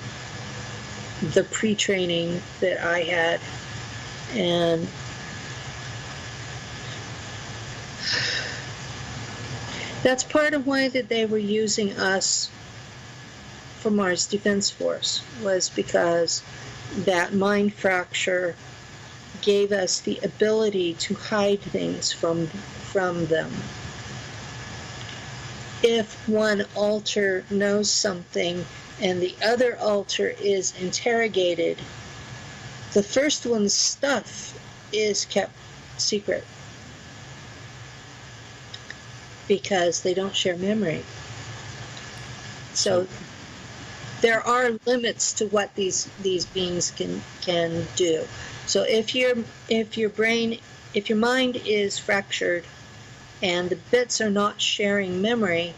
[SPEAKER 1] the pre-training that I had, and that's part of why that they were using us for Mars Defense Force, was because that mind fracture gave us the ability to hide things from them. If one alter knows something and the other alter is interrogated, the first one's stuff is kept secret because they don't share memory. So there are limits to what these beings can do. So if your mind is fractured and the bits are not sharing memory,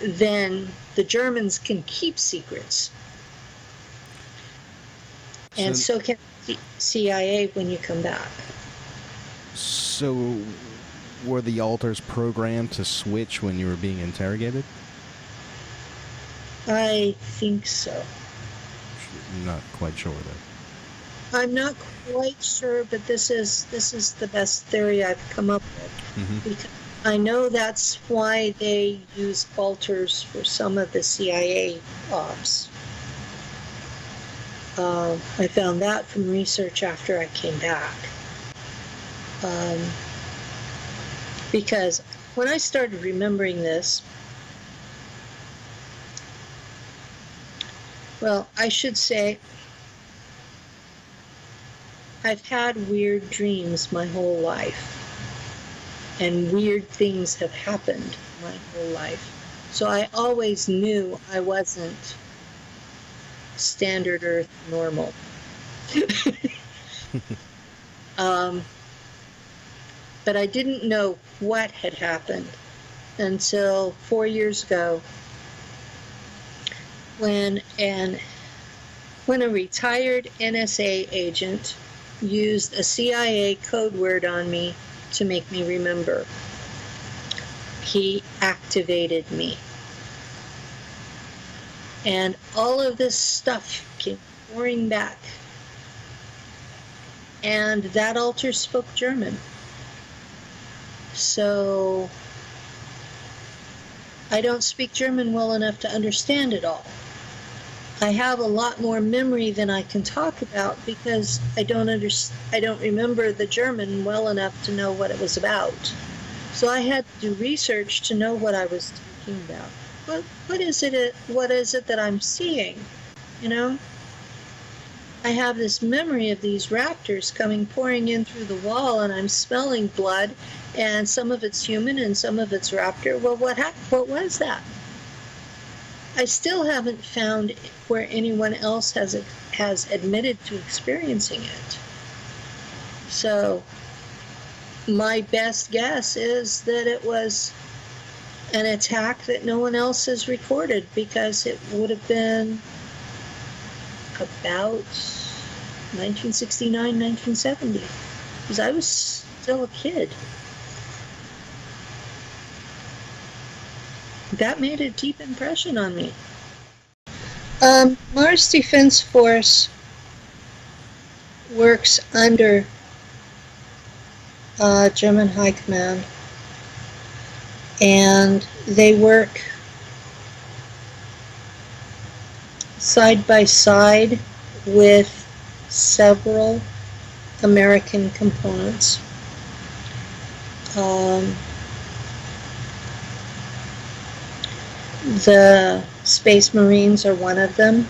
[SPEAKER 1] then the Germans can keep secrets. And so can the CIA when you come back.
[SPEAKER 2] So were the alters programmed to switch when you were being interrogated?
[SPEAKER 1] I think so.
[SPEAKER 2] Not quite sure though.
[SPEAKER 1] I'm not quite sure, but this is the best theory I've come up with.
[SPEAKER 2] Mm-hmm.
[SPEAKER 1] Because I know that's why they use alters for some of the CIA ops. I found that from research after I came back. Because when I started remembering this, well, I should say I've had weird dreams my whole life, and weird things have happened my whole life. So I always knew I wasn't standard Earth normal. But I didn't know what had happened until 4 years ago when a retired NSA agent used a CIA code word on me to make me remember. He activated me. And all of this stuff came pouring back. And that alter spoke German. So I don't speak German well enough to understand it all. I have a lot more memory than I can talk about because I don't remember the German well enough to know what it was about. So I had to do research to know what I was talking about. What is it that I'm seeing? You know? I have this memory of these raptors pouring in through the wall, and I'm smelling blood, and some of it's human and some of it's raptor. Well, what was that? I still haven't found where anyone else has admitted to experiencing it. So my best guess is that it was an attack that no one else has recorded, because it would have been about 1969, 1970, because I was still a kid. That made a deep impression on me. Mars Defense Force works under German High Command, and they work side by side with several American components. The Space Marines are one of them.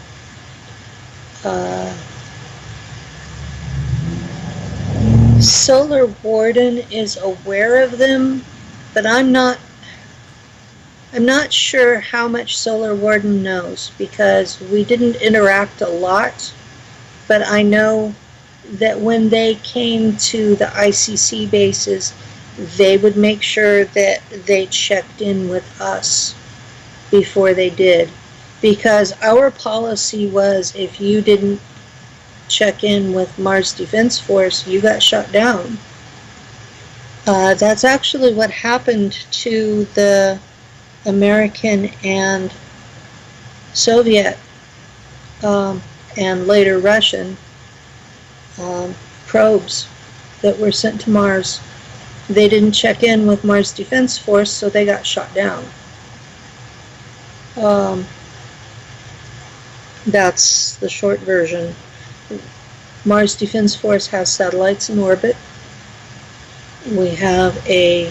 [SPEAKER 1] Solar Warden is aware of them, but I'm not sure how much Solar Warden knows, because we didn't interact a lot, but I know that when they came to the ICC bases, they would make sure that they checked in with us before they did. Because our policy was, if you didn't check in with Mars Defense Force, you got shot down. That's actually what happened to the American and Soviet and later Russian probes that were sent to Mars. They didn't check in with Mars Defense Force, so they got shot down. That's the short version. Mars Defense Force has satellites in orbit. We have a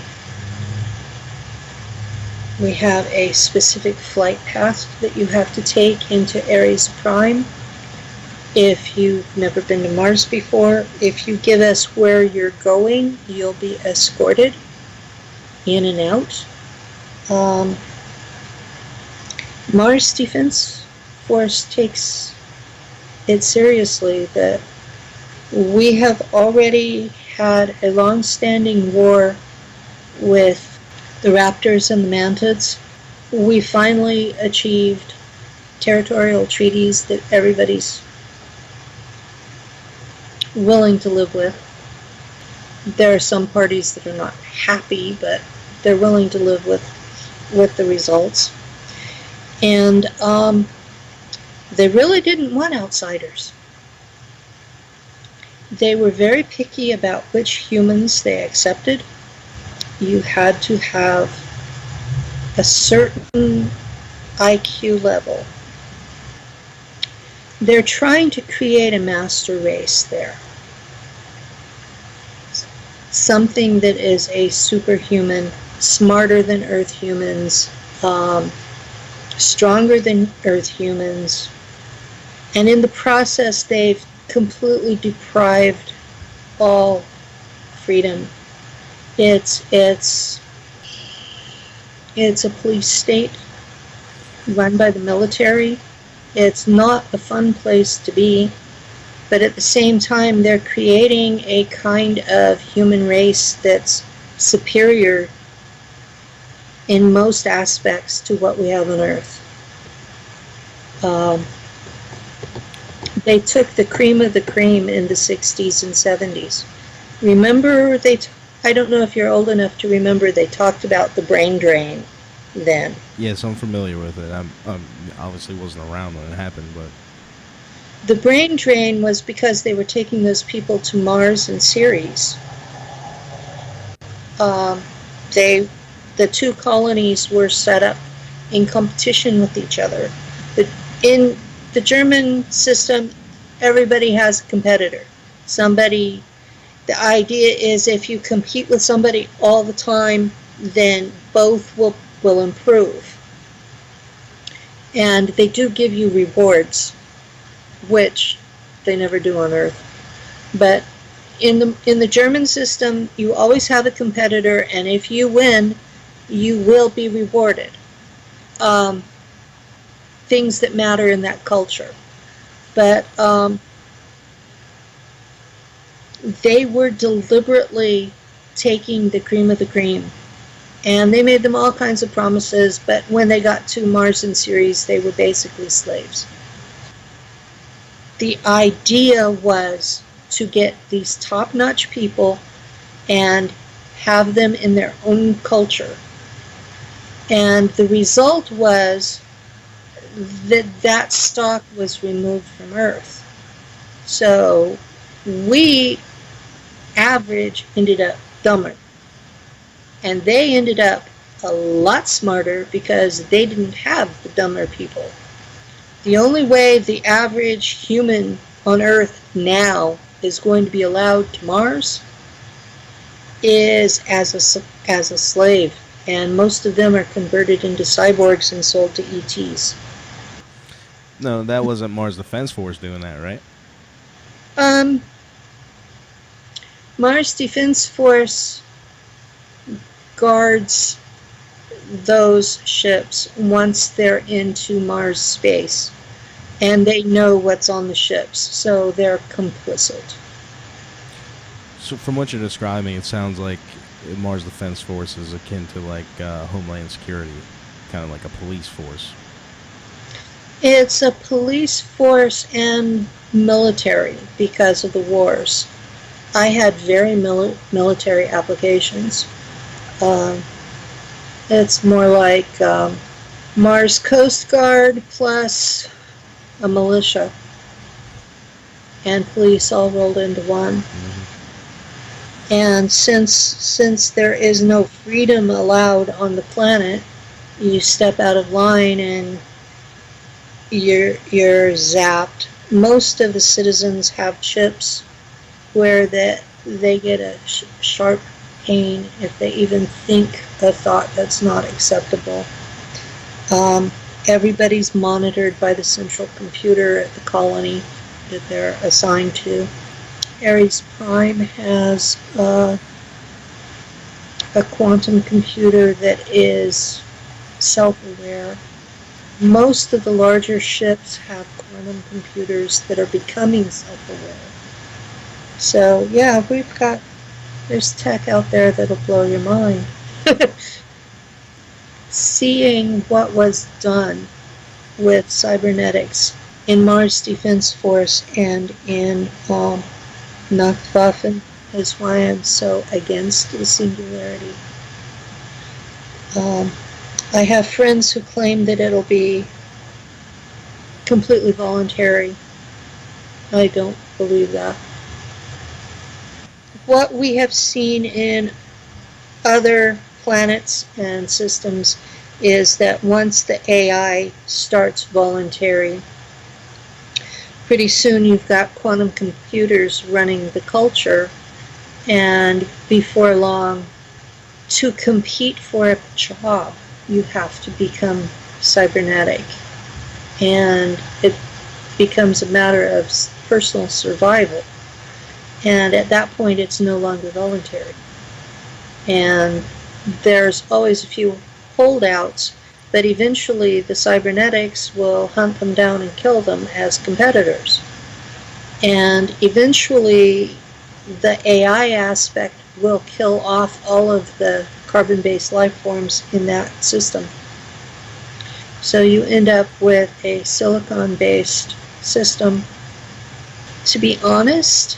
[SPEAKER 1] specific flight path that you have to take into Ares Prime. If you've never been to Mars before, if you give us where you're going, you'll be escorted in and out. Mars Defense Force takes it seriously that we have already had a long-standing war with the raptors and the mantids. We finally achieved territorial treaties that everybody's willing to live with. There are some parties that are not happy, but they're willing to live with the results. And they really didn't want outsiders. They were very picky about which humans they accepted. You had to have a certain IQ level. They're trying to create a master race there. Something that is a superhuman, smarter than Earth humans, stronger than Earth humans. And in the process, they've completely deprived all freedom. It's a police state run by the military. It's not a fun place to be, but at the same time, they're creating a kind of human race that's superior in most aspects to what we have on Earth. They took the cream of the cream in the 60s and 70s. Remember, I don't know if you're old enough to remember, they talked about the brain drain then.
[SPEAKER 2] Yes, I'm familiar with it. I'm obviously wasn't around when it happened, but
[SPEAKER 1] the brain drain was because they were taking those people to Mars and Ceres. The two colonies were set up in competition with each other. But in the German system, everybody has a competitor. The idea is if you compete with somebody all the time, then both will improve. And they do give you rewards, which they never do on Earth. But in the German system, you always have a competitor, and if you win, you will be rewarded. Things that matter in that culture. But they were deliberately taking the cream of the cream. And they made them all kinds of promises, but when they got to Mars and Ceres, they were basically slaves. The idea was to get these top-notch people and have them in their own culture. And the result was that stock was removed from Earth. So we, average, ended up dumber. And they ended up a lot smarter because they didn't have the dumber people. The only way the average human on Earth now is going to be allowed to Mars is as a slave. And most of them are converted into cyborgs and sold to ETs.
[SPEAKER 2] no, that wasn't Mars Defense Force doing that, right?
[SPEAKER 1] Mars Defense Force guards those ships once they're into Mars space, and they know what's on the ships, so they're complicit.
[SPEAKER 2] So from what you're describing, it sounds like Mars Defense Force is akin to like Homeland Security, kind of like a police force.
[SPEAKER 1] It's a police force and military because of the wars. I had very military applications. It's more like Mars Coast Guard plus a militia and police all rolled into one.
[SPEAKER 2] Mm-hmm.
[SPEAKER 1] And since there is no freedom allowed on the planet, you step out of line and you're zapped. Most of the citizens have chips where they get a sharp pain if they even think a thought that's not acceptable. Everybody's monitored by the central computer at the colony that they're assigned to. Ares Prime has a quantum computer that is self-aware. Most of the larger ships have quantum computers that are becoming self-aware. So yeah, there's tech out there that'll blow your mind. Seeing what was done with cybernetics in Mars Defense Force and in Nachtwaffen is why I'm so against the singularity. I have friends who claim that it'll be completely voluntary. I don't believe that. What we have seen in other planets and systems is that once the AI starts voluntary, pretty soon you've got quantum computers running the culture, and before long, to compete for a job, you have to become cybernetic. And it becomes a matter of personal survival. And at that point, it's no longer voluntary. And there's always a few holdouts, but eventually the cybernetics will hunt them down and kill them as competitors. And eventually the AI aspect will kill off all of the carbon-based life forms in that system. So you end up with a silicon-based system. To be honest,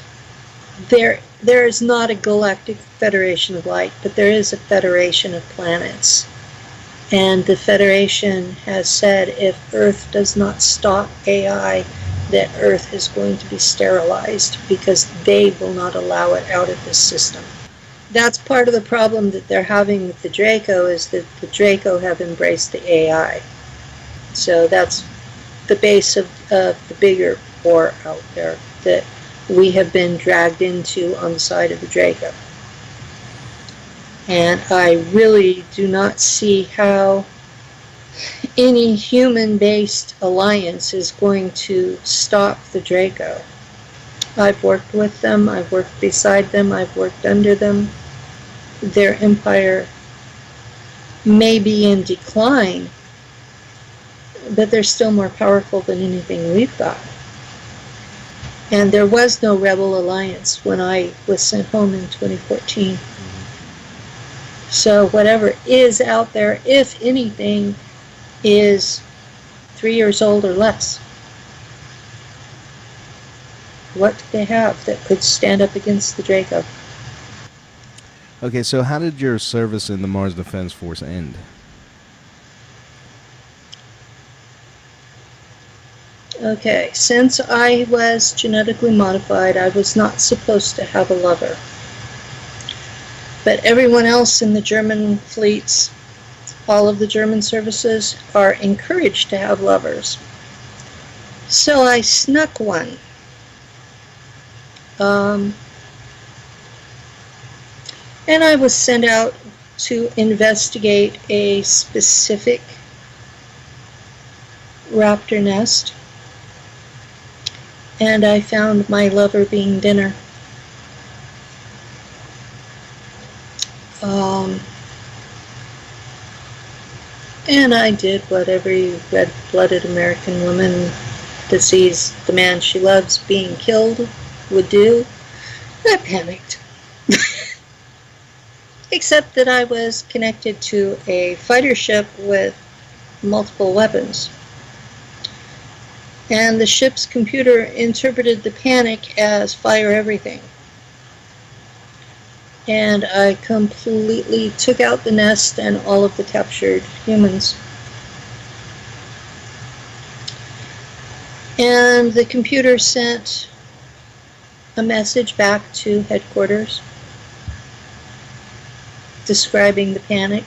[SPEAKER 1] there is not a galactic federation of light, but there is a federation of planets. And the Federation has said if Earth does not stop AI, that Earth is going to be sterilized because they will not allow it out of this system. That's part of the problem that they're having with the Draco, is that the Draco have embraced the AI. So that's the base of the bigger war out there that we have been dragged into on the side of the Draco. And I really do not see how any human-based alliance is going to stop the Draco. I've worked with them, I've worked beside them, I've worked under them. Their empire may be in decline, but they're still more powerful than anything we've got. And there was no rebel alliance when I was sent home in 2014. So whatever is out there, if anything, is 3 years old or less. What do they have that could stand up against the Draco?
[SPEAKER 2] Okay, so how did your service in the Mars Defense Force end?
[SPEAKER 1] Okay, since I was genetically modified, I was not supposed to have a lover. But everyone else in the German fleets, all of the German services, are encouraged to have lovers. So I snuck one. And I was sent out to investigate a specific raptor nest. And I found my lover being dinner. And I did what every red-blooded American woman that sees the man she loves being killed would do. I panicked. except that I was connected to a fighter ship with multiple weapons. And the ship's computer interpreted the panic as fire everything. And I completely took out the nest and all of the captured humans. And the computer sent a message back to headquarters describing the panic.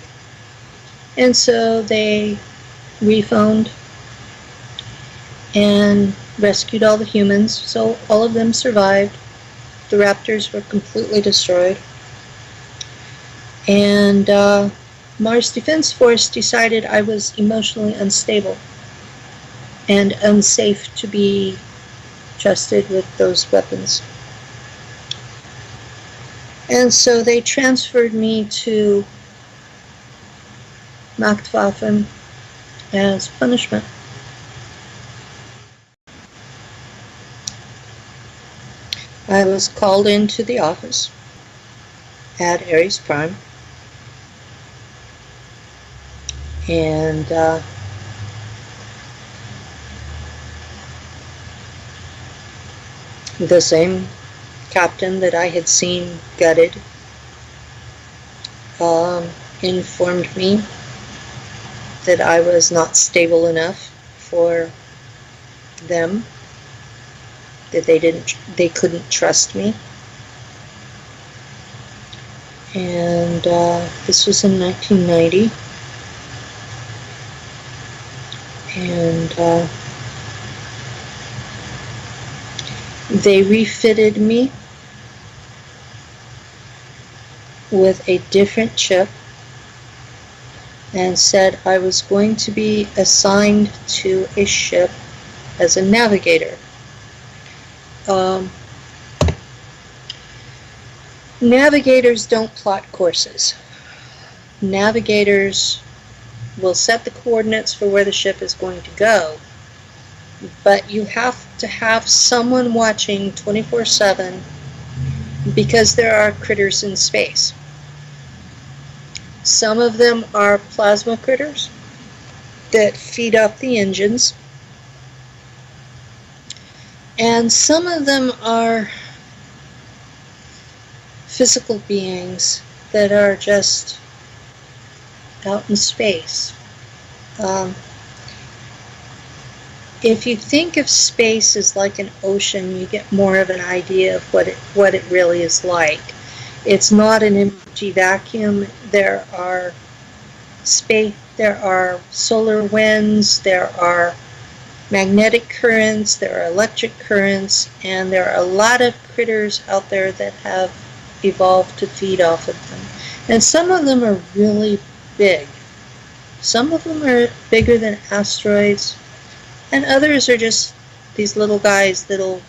[SPEAKER 1] And so they rephoned and rescued all the humans. So all of them survived. The raptors were completely destroyed. And Mars Defense Force decided I was emotionally unstable and unsafe to be trusted with those weapons. And so they transferred me to Machtwaffen as punishment. I was called into the office at Ares Prime, and the same captain that I had seen gutted informed me that I was not stable enough for them, that they couldn't trust me. And this was in 1990. And they refitted me with a different chip and said I was going to be assigned to a ship as a navigator. Navigators don't plot courses. Navigators will set the coordinates for where the ship is going to go, but you have to have someone watching 24/7 because there are critters in space. Some of them are plasma critters that feed off the engines, and some of them are physical beings that are just out in space. If you think of space as like an ocean, you get more of an idea of what it really is like. It's not an empty vacuum. There are solar winds, there are magnetic currents, there are electric currents, and there are a lot of critters out there that have evolved to feed off of them. And some of them are really big. Some of them are bigger than asteroids, and others are just these little guys that'll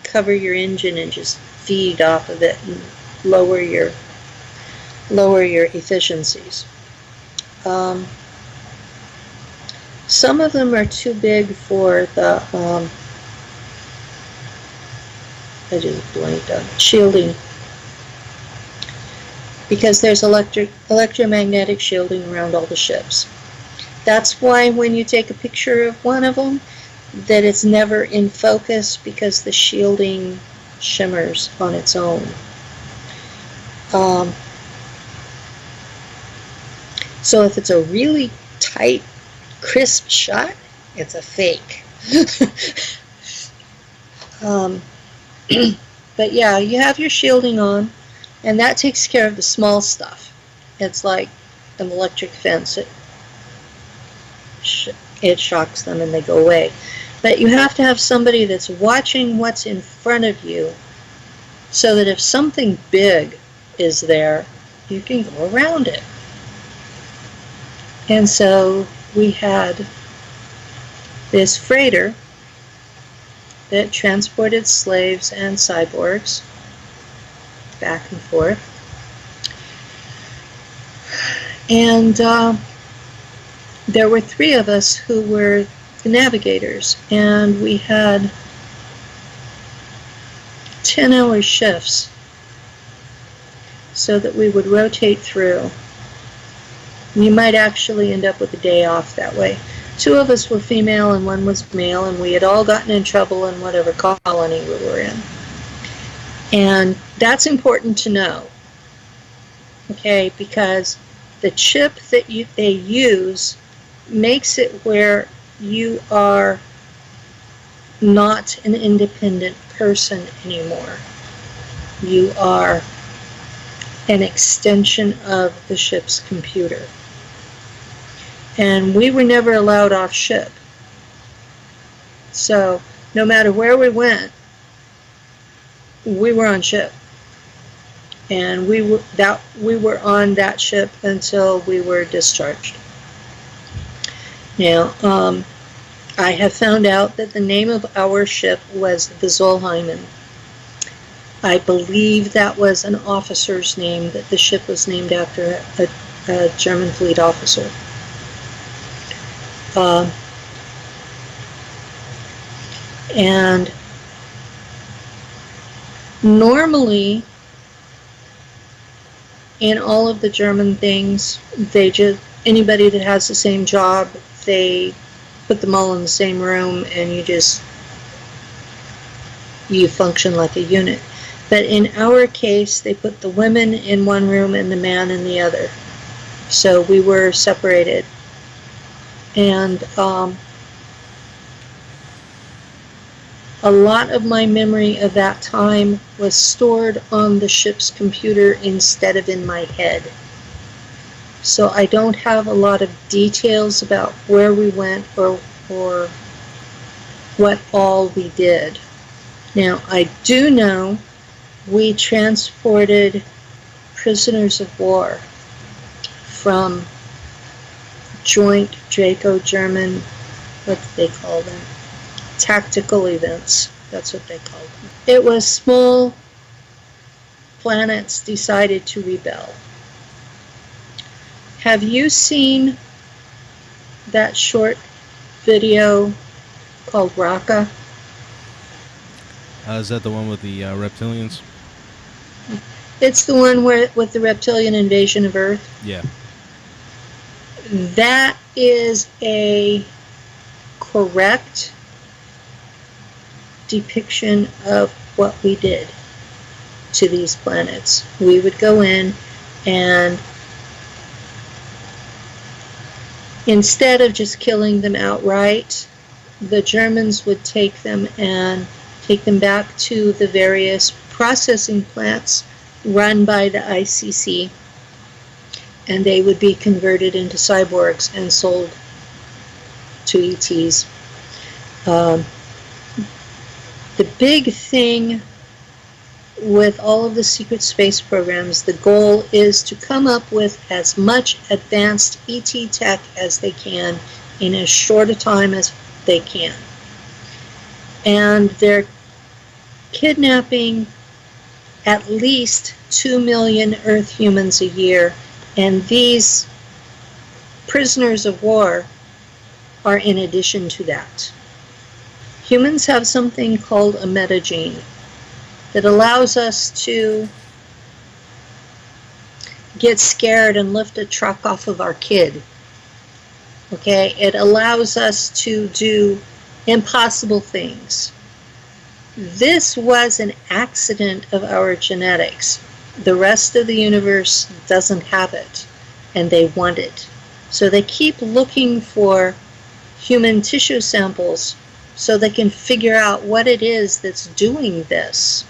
[SPEAKER 1] cover your engine and just feed off of it and lower your efficiencies. Some of them are too big for the I just blanked on shielding, because there's electromagnetic shielding around all the ships. That's why when you take a picture of one of them, that it's never in focus, because the shielding shimmers on its own. So if it's a really tight, crisp shot, it's a fake. But yeah, you have your shielding on, and that takes care of the small stuff. It's like an electric fence. It shocks them and they go away. But you have to have somebody that's watching what's in front of you, so that if something big is there, you can go around it. And so we had this freighter that transported slaves and cyborgs back and forth. And there were 3 of us who were the navigators, and we had 10-hour shifts. so that we would rotate through. You might actually end up with a day off that way. 2 of us were female and 1 was male, and we had all gotten in trouble in whatever colony we were in. And that's important to know, okay, because the chip that they use makes it where you are not an independent person anymore. You are an extension of the ship's computer. And we were never allowed off ship. So no matter where we went, we were on ship. And we were on that ship until we were discharged. Now, I have found out that the name of our ship was the Zollheimen. I believe that was an officer's name, that the ship was named after a German fleet officer. And normally, in all of the German things, anybody that has the same job, they put them all in the same room and you function like a unit. But in our case, they put the women in one room and the man in the other. So we were separated. And a lot of my memory of that time was stored on the ship's computer instead of in my head. So I don't have a lot of details about where we went or what all we did. Now, I do know we transported prisoners of war from joint Draco-German, what do they call them? Tactical events. That's what they called them. It was small planets decided to rebel. Have you seen that short video called Raqqa?
[SPEAKER 2] Is that the one with the reptilians?
[SPEAKER 1] It's the one with the reptilian invasion of Earth.
[SPEAKER 2] Yeah.
[SPEAKER 1] That is a correct depiction of what we did to these planets. We would go in and instead of just killing them outright, the Germans would take them back to the various processing plants run by the ICC, and they would be converted into cyborgs and sold to ETs. The big thing with all of the secret space programs, the goal is to come up with as much advanced ET tech as they can in as short a time as they can. And they're kidnapping at least 2 million Earth humans a year, and these prisoners of war are in addition to that. Humans have something called a metagene that allows us to get scared and lift a truck off of our kid. Okay, it allows us to do impossible things. This was an accident of our genetics. The rest of the universe doesn't have it, and they want it. So they keep looking for human tissue samples so they can figure out what it is that's doing this.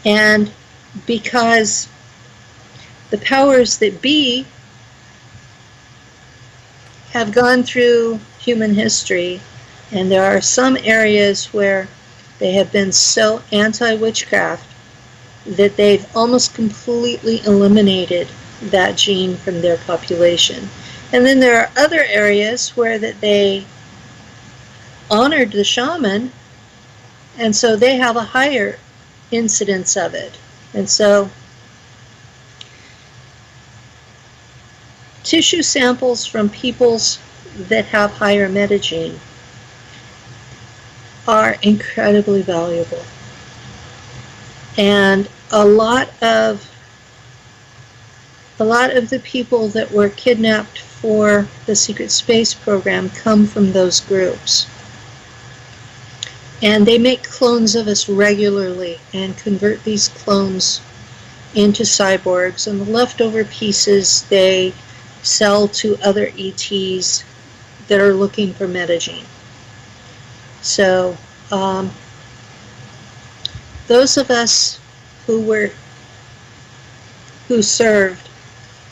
[SPEAKER 1] And because the powers that be have gone through human history, and there are some areas where they have been so anti-witchcraft that they've almost completely eliminated that gene from their population. And then there are other areas where that they honored the shaman, and so they have a higher incidence of it. And so tissue samples from peoples that have higher metagene are incredibly valuable. And a lot of a lot of the people that were kidnapped for the secret space program come from those groups. And they make clones of us regularly and convert these clones into cyborgs, and the leftover pieces they sell to other ETs that are looking for metagene. So those of us who served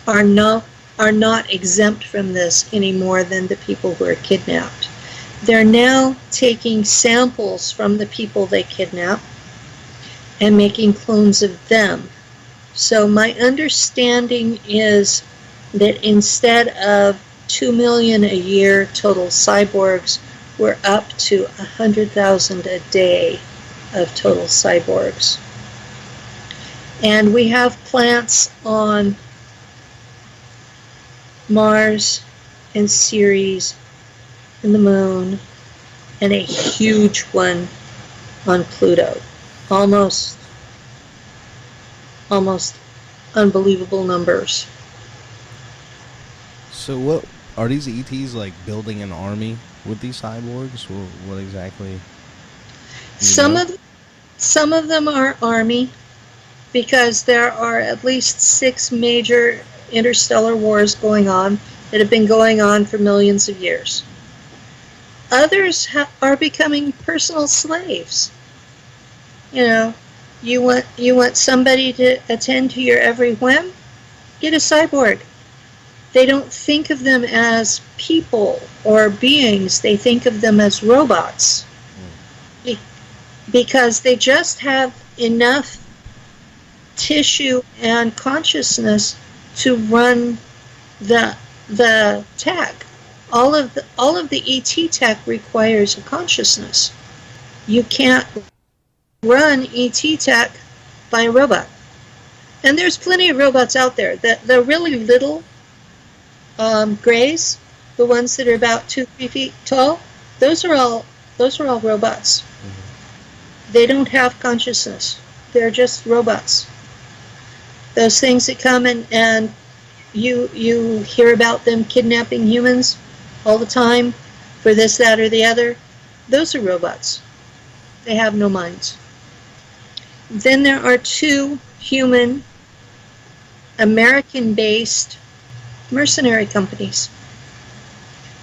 [SPEAKER 1] are not exempt from this any more than the people who are kidnapped. They're now taking samples from the people they kidnap and making clones of them. So my understanding is that instead of 2 million a year total cyborgs, we're up to 100,000 a day of total cyborgs. And we have plants on Mars and Ceres and the Moon, and a huge one on Pluto. Almost unbelievable numbers.
[SPEAKER 2] So what are these ETs like, building an army with these cyborgs? What exactly?
[SPEAKER 1] Some of them are army, because there are at least 6 major interstellar wars going on that have been going on for millions of years. Others are becoming personal slaves. You know, you want somebody to attend to your every whim? Get a cyborg. They don't think of them as people or beings. They think of them as robots. Because they just have enough tissue and consciousness to run the tech. All of the ET tech requires a consciousness. You can't run ET tech by a robot. And there's plenty of robots out there. The really little grays, the ones that are about 2-3 feet tall, those are all robots. Mm-hmm. They don't have consciousness. They're just robots. Those things that come and you hear about them kidnapping humans all the time for this, that, or the other, those are robots. They have no minds. Then there are 2 human, American-based mercenary companies.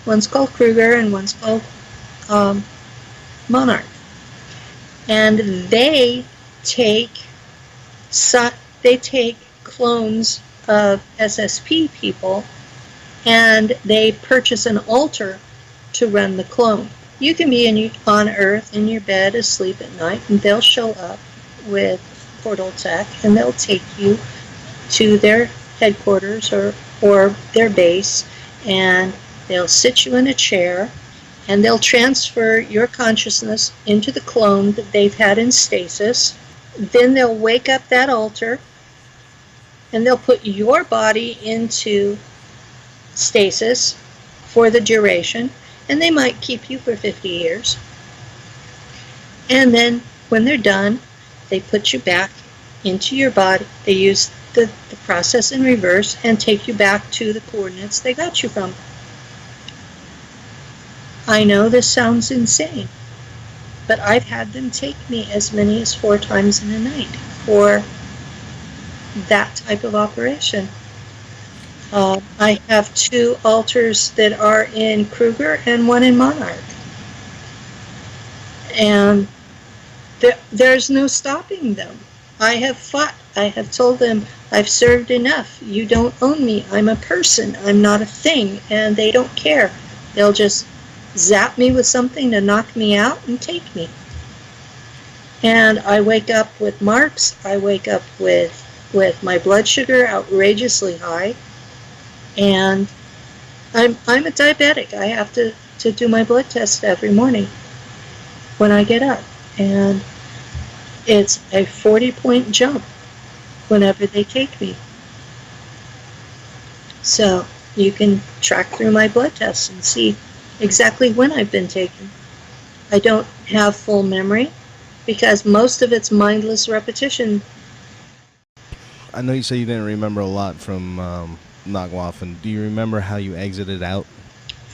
[SPEAKER 1] One's called Kruger and one's called Monarch. And they take clones of SSP people, and they purchase an altar to run the clone. You can be on Earth in your bed asleep at night, and they'll show up with portal tech, and they'll take you to their headquarters or their base, and they'll sit you in a chair, and they'll transfer your consciousness into the clone that they've had in stasis. Then they'll wake up that altar, and they'll put your body into stasis for the duration, and they might keep you for 50 years. And then when they're done, they put you back into your body. They use the process in reverse and take you back to the coordinates they got you from. I know this sounds insane, but I've had them take me as many as 4 times in a night for that type of operation. I have 2 altars that are in Kruger and 1 in Monarch. And there's no stopping them. I have fought. I have told them, I've served enough. You don't own me. I'm a person. I'm not a thing. And they don't care. They'll just zap me with something to knock me out and take me. And I wake up with marks. I wake up with my blood sugar outrageously high. And I'm a diabetic. I have to do my blood test every morning when I get up. And it's a 40-point jump whenever they take me. So you can track through my blood tests and see exactly when I've been taken. I don't have full memory because most of it's mindless repetition.
[SPEAKER 2] I know you say you didn't remember a lot from Nagwaffen. Do you remember how you exited out?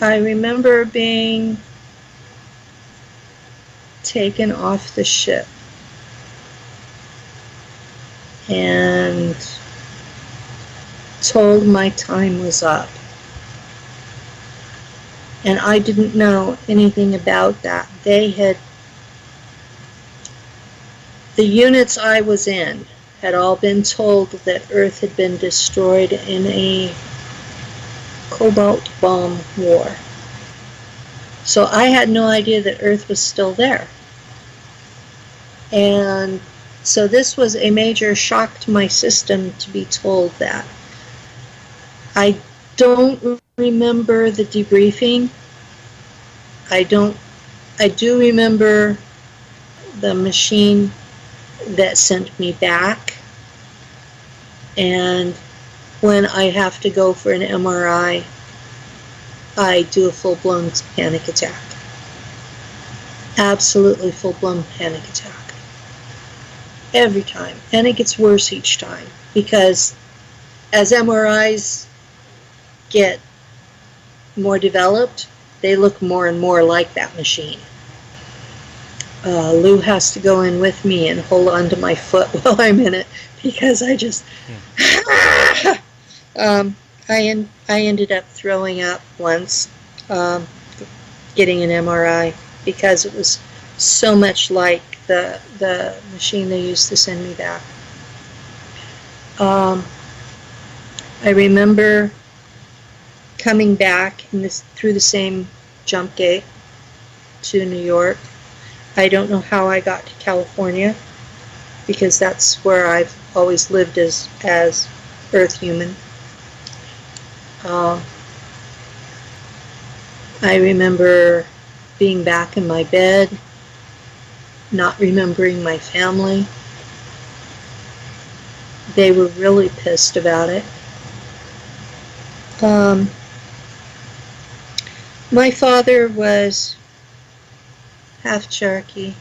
[SPEAKER 1] I remember being taken off the ship and told my time was up. And I didn't know anything about that. The units I was in had all been told that Earth had been destroyed in a cobalt bomb war. So I had no idea that Earth was still there. And so this was a major shock to my system to be told that. I don't remember the debriefing. I do remember the machine that sent me back, and when I have to go for an MRI, I do a full-blown panic attack. Absolutely full-blown panic attack. Every time. And it gets worse each time, because as MRIs get more developed, they look more and more like that machine. Lou has to go in with me and hold on to my foot while I'm in it, because I just... I ended up throwing up once, getting an MRI, because it was so much like the machine they used to send me back. I remember coming back through the same jump gate to New York. I don't know how I got to California, because that's where I've always lived as Earth human. I remember being back in my bed, not remembering my family. They were really pissed about it. My father was half Cherokee,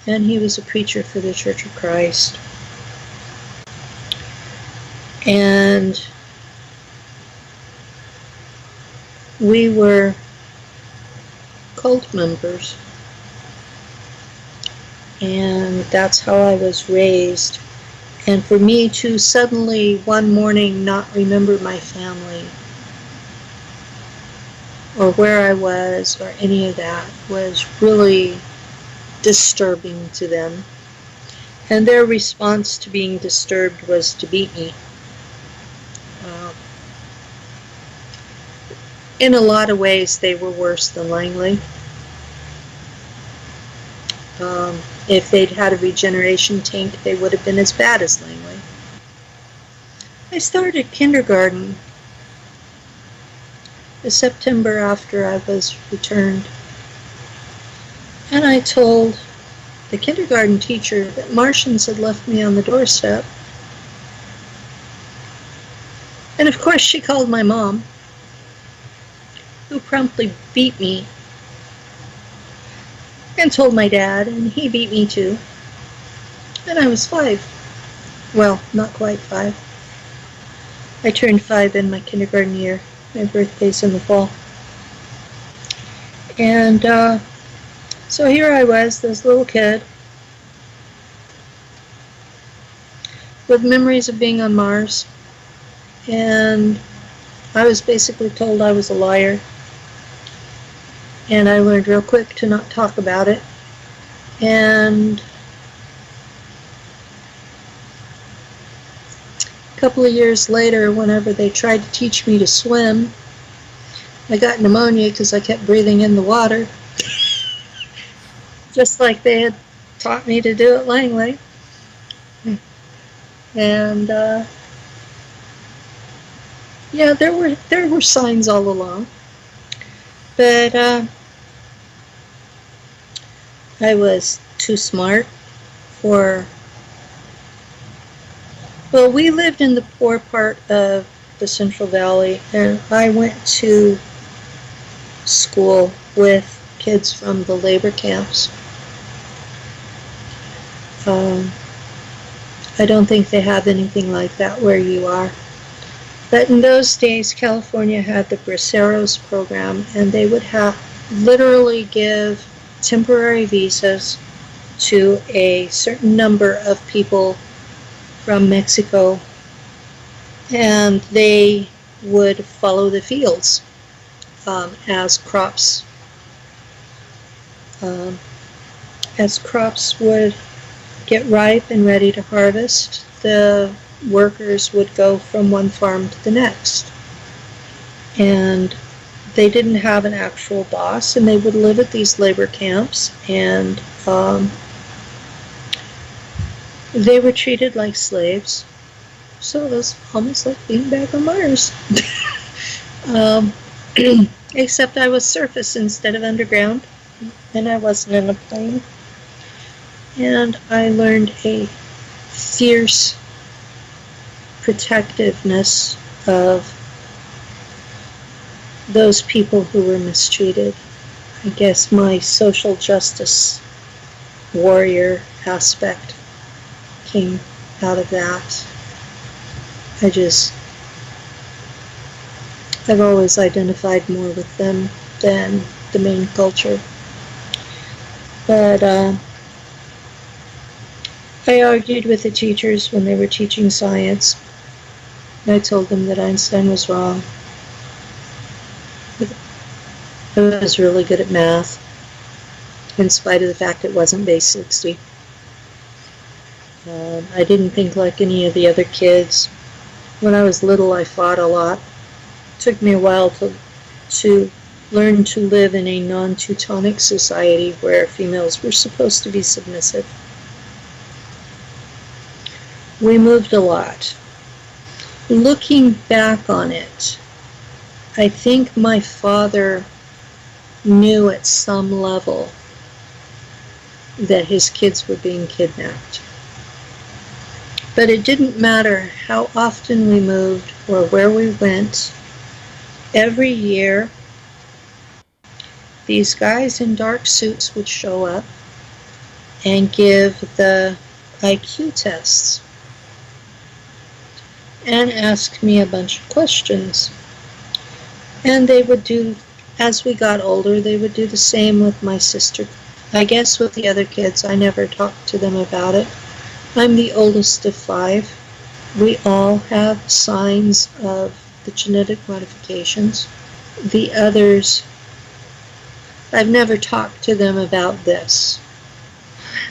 [SPEAKER 1] and he was a preacher for the Church of Christ. And we were cult members, and that's how I was raised. And for me to suddenly one morning not remember my family or where I was or any of that was really disturbing to them. And their response to being disturbed was to beat me. In a lot of ways, they were worse than Langley. If they'd had a regeneration tank, they would have been as bad as Langley. I started kindergarten the September after I was returned. And I told the kindergarten teacher that Martians had left me on the doorstep. And of course she called my mom, who promptly beat me, and told my dad, and he beat me too. And I was 5. Well, not quite 5. I turned 5 in my kindergarten year. My birthday's in the fall. And so here I was, this little kid, with memories of being on Mars. And I was basically told I was a liar. And I learned real quick to not talk about it. And a couple of years later, whenever they tried to teach me to swim, I got pneumonia because I kept breathing in the water. Just like they had taught me to do at Langley. And yeah, there were signs all along. But I was too smart for... Well, we lived in the poor part of the Central Valley, and I went to school with kids from the labor camps. I don't think they have anything like that where you are. But in those days, California had the Braceros program, and they would literally give temporary visas to a certain number of people from Mexico, and they would follow the fields as crops would get ripe and ready to harvest. The workers would go from one farm to the next, and they didn't have an actual boss, and they would live at these labor camps, and they were treated like slaves. So it was almost like being back on Mars. Except I was surface instead of underground, and I wasn't in a plane. And I learned a fierce protectiveness of those people who were mistreated. I guess my social justice warrior aspect came out of that. I've always identified more with them than the main culture. But I argued with the teachers when they were teaching science. I told them that Einstein was wrong. I was really good at math, in spite of the fact it wasn't base 60. I didn't think like any of the other kids. When I was little, I fought a lot. It took me a while to learn to live in a non-Teutonic society where females were supposed to be submissive. We moved a lot. Looking back on it, I think my father knew at some level that his kids were being kidnapped. But it didn't matter how often we moved or where we went. Every year, these guys in dark suits would show up and give the IQ tests and ask me a bunch of questions. And they would do, as we got older, they would do the same with my sister. I guess with the other kids, I never talked to them about it. I'm the oldest of 5. We all have signs of the genetic modifications. The others, I've never talked to them about this.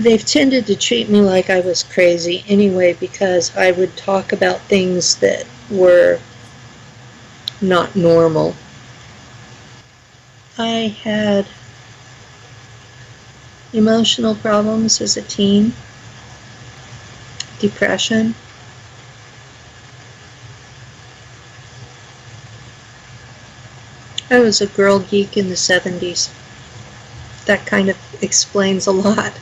[SPEAKER 1] They've tended to treat me like I was crazy anyway, because I would talk about things that were not normal. I had emotional problems as a teen, depression. I was a girl geek in the 70s. That kind of explains a lot.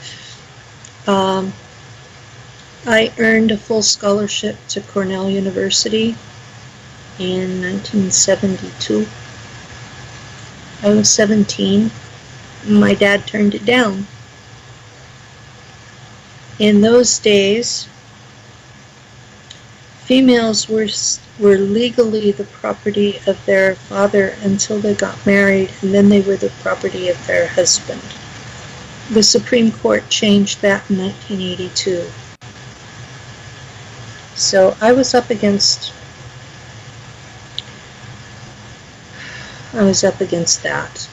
[SPEAKER 1] I earned a full scholarship to Cornell University in 1972. I was 17. My dad turned it down. In those days, females were legally the property of their father until they got married, and then they were the property of their husband. The Supreme Court changed that in 1982. So I was up against that.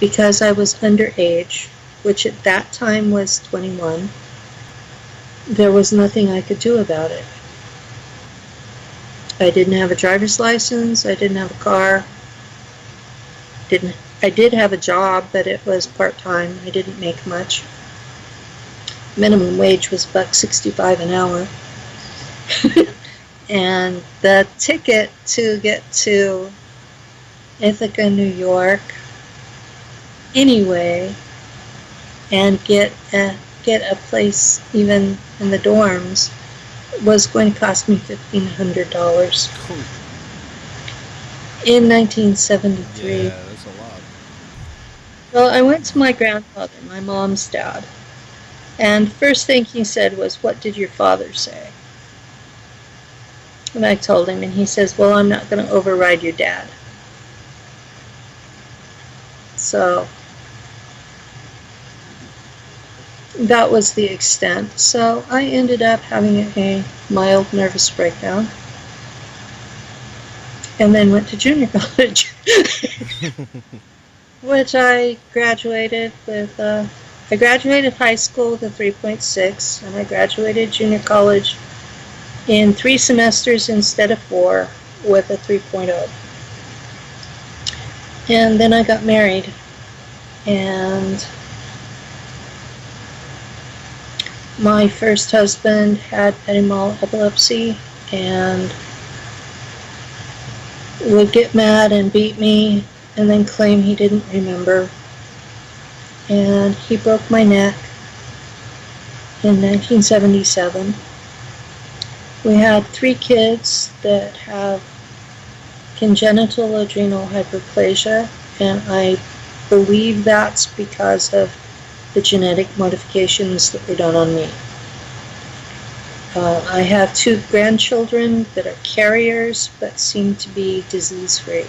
[SPEAKER 1] Because I was underage, which at that time was 21, there was nothing I could do about it. I didn't have a driver's license, I didn't have a car, I did have a job, but it was part-time. I didn't make much. Minimum wage was $1.65 an hour. And the ticket to get to Ithaca, New York, anyway, and get a place even in the dorms was going to cost me $1,500. In 1973.
[SPEAKER 2] Yeah, that's a lot.
[SPEAKER 1] Well, I went to my grandfather, my mom's dad, And first thing he said was, "What did your father say?" And I told him, and he says, "Well, I'm not going to override your dad." So that was the extent. So I ended up having a mild nervous breakdown and then went to junior college, which I graduated with. I graduated high school with a 3.6, and I graduated junior college in 3 semesters instead of 4 with a 3.0. And then I got married, and my first husband had petit-mal epilepsy and would get mad and beat me and then claim he didn't remember. And he broke my neck in 1977. We had 3 kids that have congenital adrenal hyperplasia, and I believe that's because of the genetic modifications that were done on me. I have 2 grandchildren that are carriers but seem to be disease-free.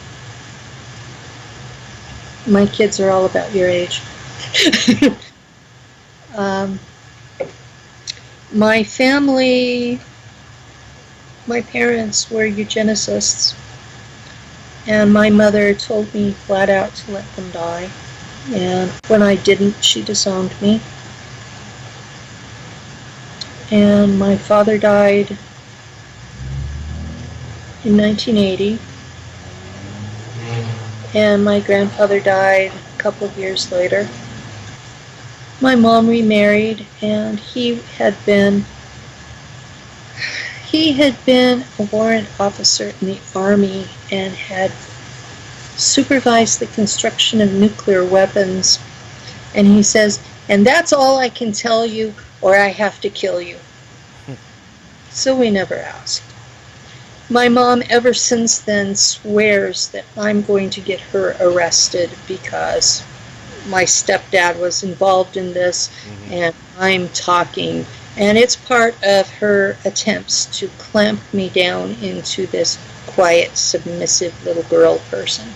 [SPEAKER 1] My kids are all about your age. My family, my parents were eugenicists, and my mother told me flat out to let them die. And when I didn't, she disowned me. And my father died in 1980, and my grandfather died a couple of years later. My mom remarried, and he had been a warrant officer in the Army and had supervised the construction of nuclear weapons. And he says, "And that's all I can tell you, or I have to kill you." So we never asked. My mom ever since then swears that I'm going to get her arrested because my stepdad was involved in this, and I'm talking. And it's part of her attempts to clamp me down into this quiet, submissive little girl person.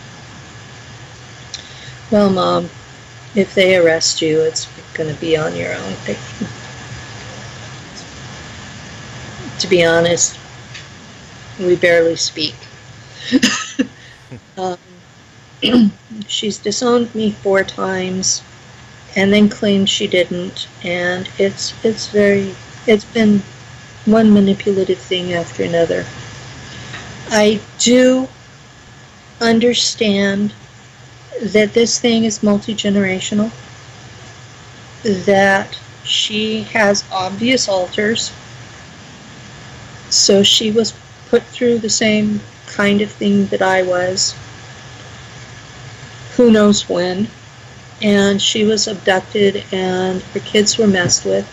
[SPEAKER 1] Well, Mom, if they arrest you, it's going to be on your own thing. To be honest, we barely speak. She's disowned me 4 times and then claimed she didn't, and it's been one manipulative thing after another. I do understand that this thing is multi-generational, that she has obvious alters, so she was put through the same kind of thing that I was, who knows when, and she was abducted and her kids were messed with.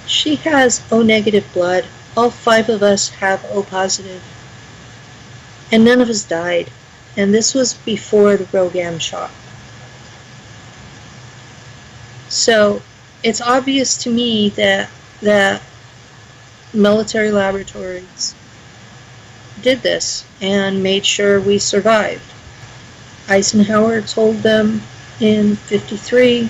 [SPEAKER 1] She has O negative blood. All 5 of us have O positive, and none of us died. And this was before the Rogam shot. So it's obvious to me that military laboratories did this and made sure we survived. Eisenhower told them in '53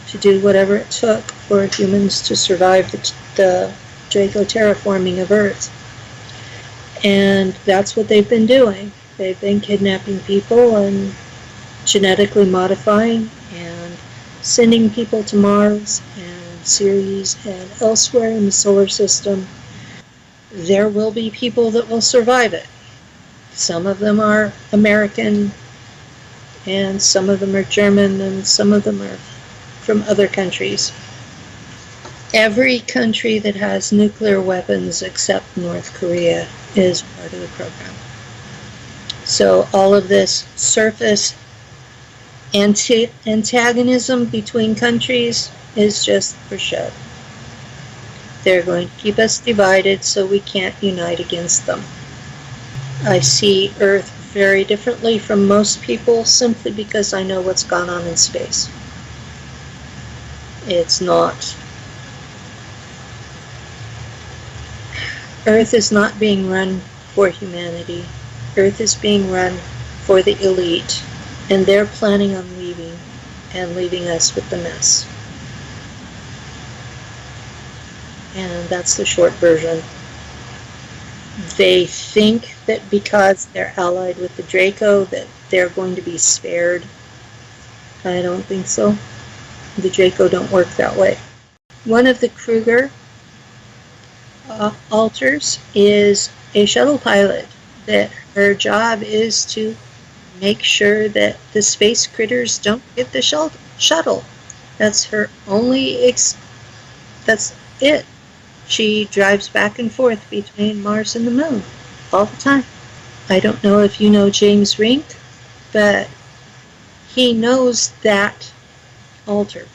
[SPEAKER 1] to do whatever it took for humans to survive the Draco terraforming of Earth. And that's what they've been doing. They've been kidnapping people and genetically modifying and sending people to Mars and Ceres and elsewhere in the solar system. There will be people that will survive it. Some of them are American, and some of them are German, and some of them are from other countries. Every country that has nuclear weapons except North Korea is part of the program. So all of this surface antagonism between countries is just for show. They're going to keep us divided so we can't unite against them. I see Earth very differently from most people simply because I know what's gone on in space. It's not Earth is not being run for humanity. Earth is being run for the elite, and they're planning on leaving and leaving us with the mess. And that's the short version. They think that because they're allied with the Draco that they're going to be spared. I don't think so. The Draco don't work that way. One of the Kruger alters is a shuttle pilot that her job is to make sure that the space critters don't get the shuttle. That's her only that's it. She drives back and forth between Mars and the Moon all the time. I don't know if you know James Rink, but he knows that alter.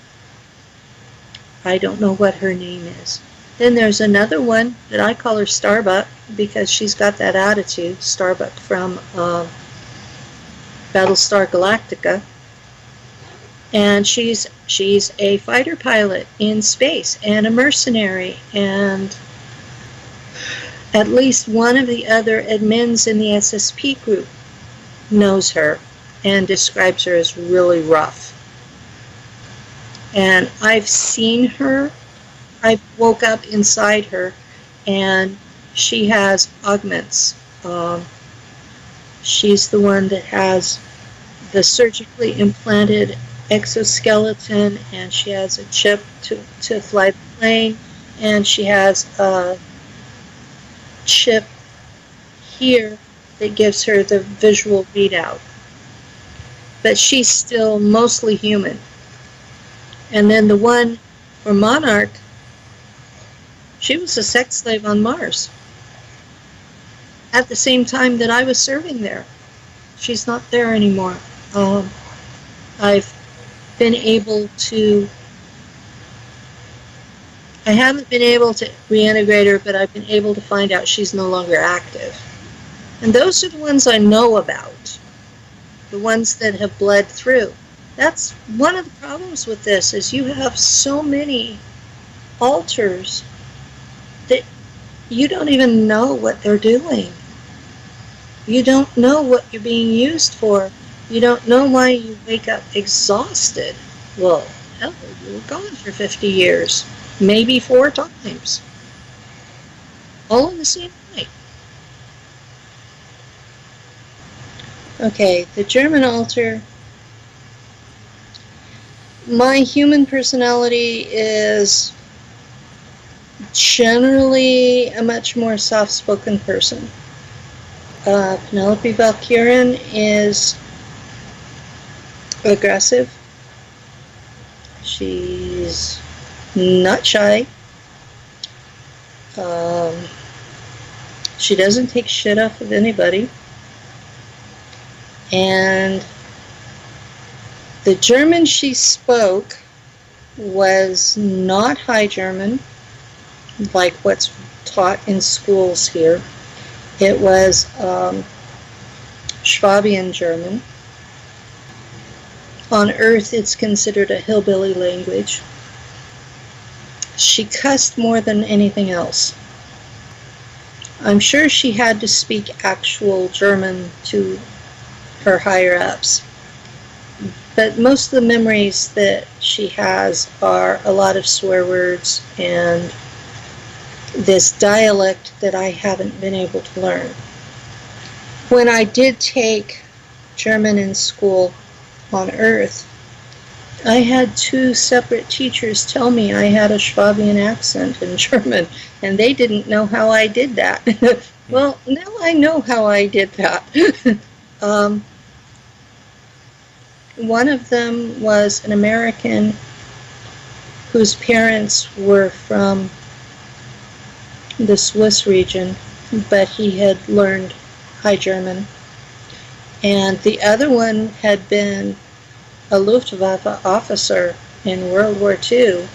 [SPEAKER 1] I don't know what her name is. Then there's another one that I call her Starbuck because she's got that attitude. Starbuck from Battlestar Galactica. And she's a fighter pilot in space and a mercenary, and at least one of the other admins in the SSP group knows her and describes her as really rough. And I've seen her. I woke up inside her, and she has augments. She's the one that has the surgically implanted exoskeleton, and she has a chip to fly the plane, and she has a chip here that gives her the visual readout. But she's still mostly human. And then the one for Monarch, she was a sex slave on Mars at the same time that I was serving there. She's not there anymore. I've been able to, I haven't been able to reintegrate her, but I've been able to find out she's no longer active. And those are the ones I know about, the ones that have bled through. That's one of the problems with this, is you have so many alters that you don't even know what they're doing. You don't know what you're being used for. You don't know why you wake up exhausted. Well, hell, you were gone for 50 years, maybe 4 times, all in the same night. Okay, the German alter. My human personality is generally a much more soft-spoken person. Penelope Valkyrin is aggressive. She's not shy. She doesn't take shit off of anybody. And the German she spoke was not High German, like what's taught in schools here. It was Schwabian German. On Earth, it's considered a hillbilly language. She cussed more than anything else. I'm sure she had to speak actual German to her higher-ups. But most of the memories that she has are a lot of swear words and this dialect that I haven't been able to learn. When I did take German in school on Earth, I had 2 separate teachers tell me I had a Schwabian accent in German, and they didn't know how I did that. Well, now I know how I did that. One of them was an American whose parents were from the Swiss region, but he had learned High German. And the other one had been a Luftwaffe officer in World War II,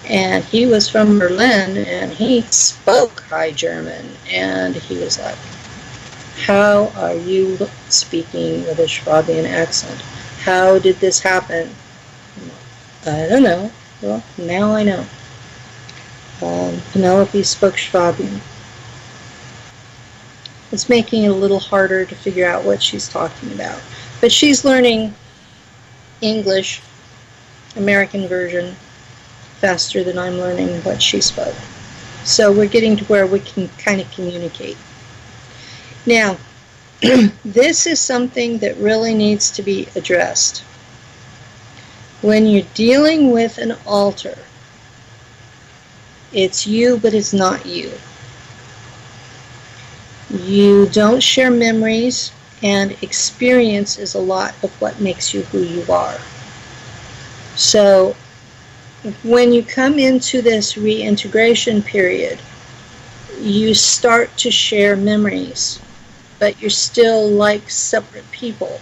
[SPEAKER 1] and he was from Berlin, and he spoke High German, and he was like, how are you speaking with a Schwabian accent? How did this happen? I don't know. Well, now I know. Penelope spoke Schwabian. It's making it a little harder to figure out what she's talking about. But she's learning English, American version, faster than I'm learning what she spoke. So we're getting to where we can kind of communicate. Now, this is something that really needs to be addressed. When you're dealing with an alter, it's you, but it's not you. You don't share memories, and experience is a lot of what makes you who you are. So when you come into this reintegration period, you start to share memories, but you're still like separate people.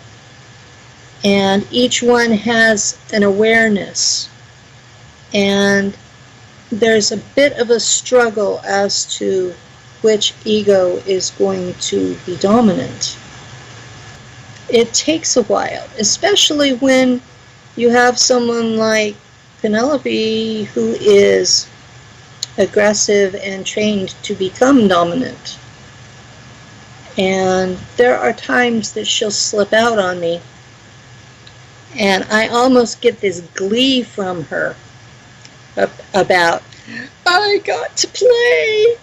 [SPEAKER 1] And each one has an awareness. And there's a bit of a struggle as to which ego is going to be dominant. It takes a while, especially when you have someone like Penelope who is aggressive and trained to become dominant. And there are times that she'll slip out on me, and I almost get this glee from her about, I got to play.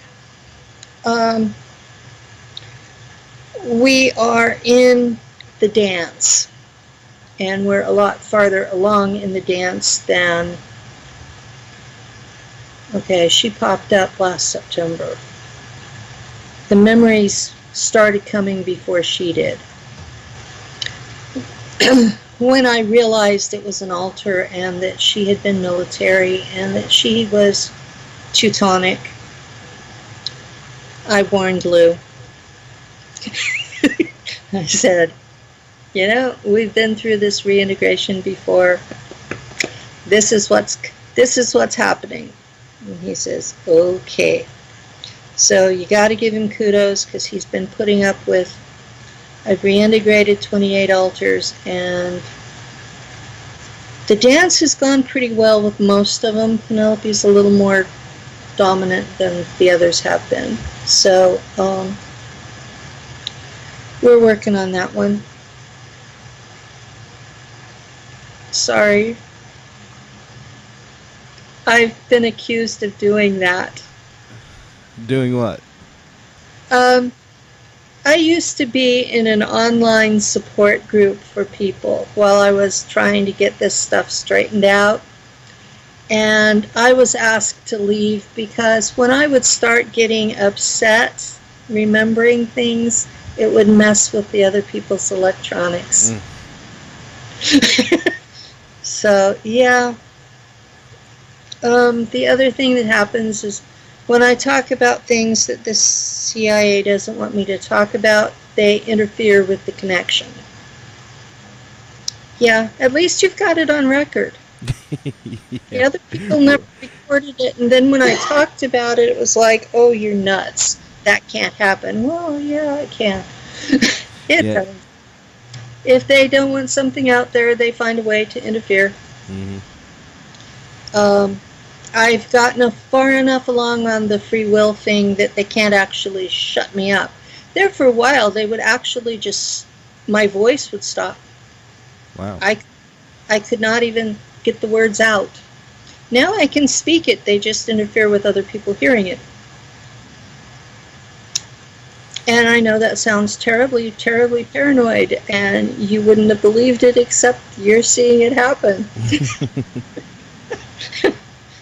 [SPEAKER 1] We are in the dance, and we're a lot farther along in the dance than, okay, she popped up last September. The memories started coming before she did. When I realized it was an alter and that she had been military and that she was Teutonic, I warned Lou. I said, you know, we've been through this reintegration before. This is what's happening. And he says, okay. So you got to give him kudos because he's been putting up with, I've reintegrated 28 alters, and the dance has gone pretty well with most of them. Penelope's a little more dominant than the others have been. So we're working on that one. Sorry. I've been accused of doing that.
[SPEAKER 2] Doing what?
[SPEAKER 1] I used to be in an online support group for people while I was trying to get this stuff straightened out. And I was asked to leave because when I would start getting upset, remembering things, it would mess with the other people's electronics. So, yeah. The other thing that happens is when I talk about things that the CIA doesn't want me to talk about, they interfere with the connection. Yeah, at least you've got it on record.
[SPEAKER 2] Yeah.
[SPEAKER 1] The other people never recorded it, and then when I talked about it, it was like, oh, you're nuts. That can't happen. Well, yeah, it can. It does. If they don't want something out there, they find a way to interfere. Mm-hmm. I've gotten far enough along on the free will thing that they can't actually shut me up. There for a while, they would actually just, my voice would stop.
[SPEAKER 2] Wow.
[SPEAKER 1] I could not even get the words out. Now I can speak it, they just interfere with other people hearing it. And I know that sounds terribly, terribly paranoid, and you wouldn't have believed it except you're seeing it happen.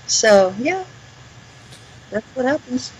[SPEAKER 1] So, yeah, that's what happens.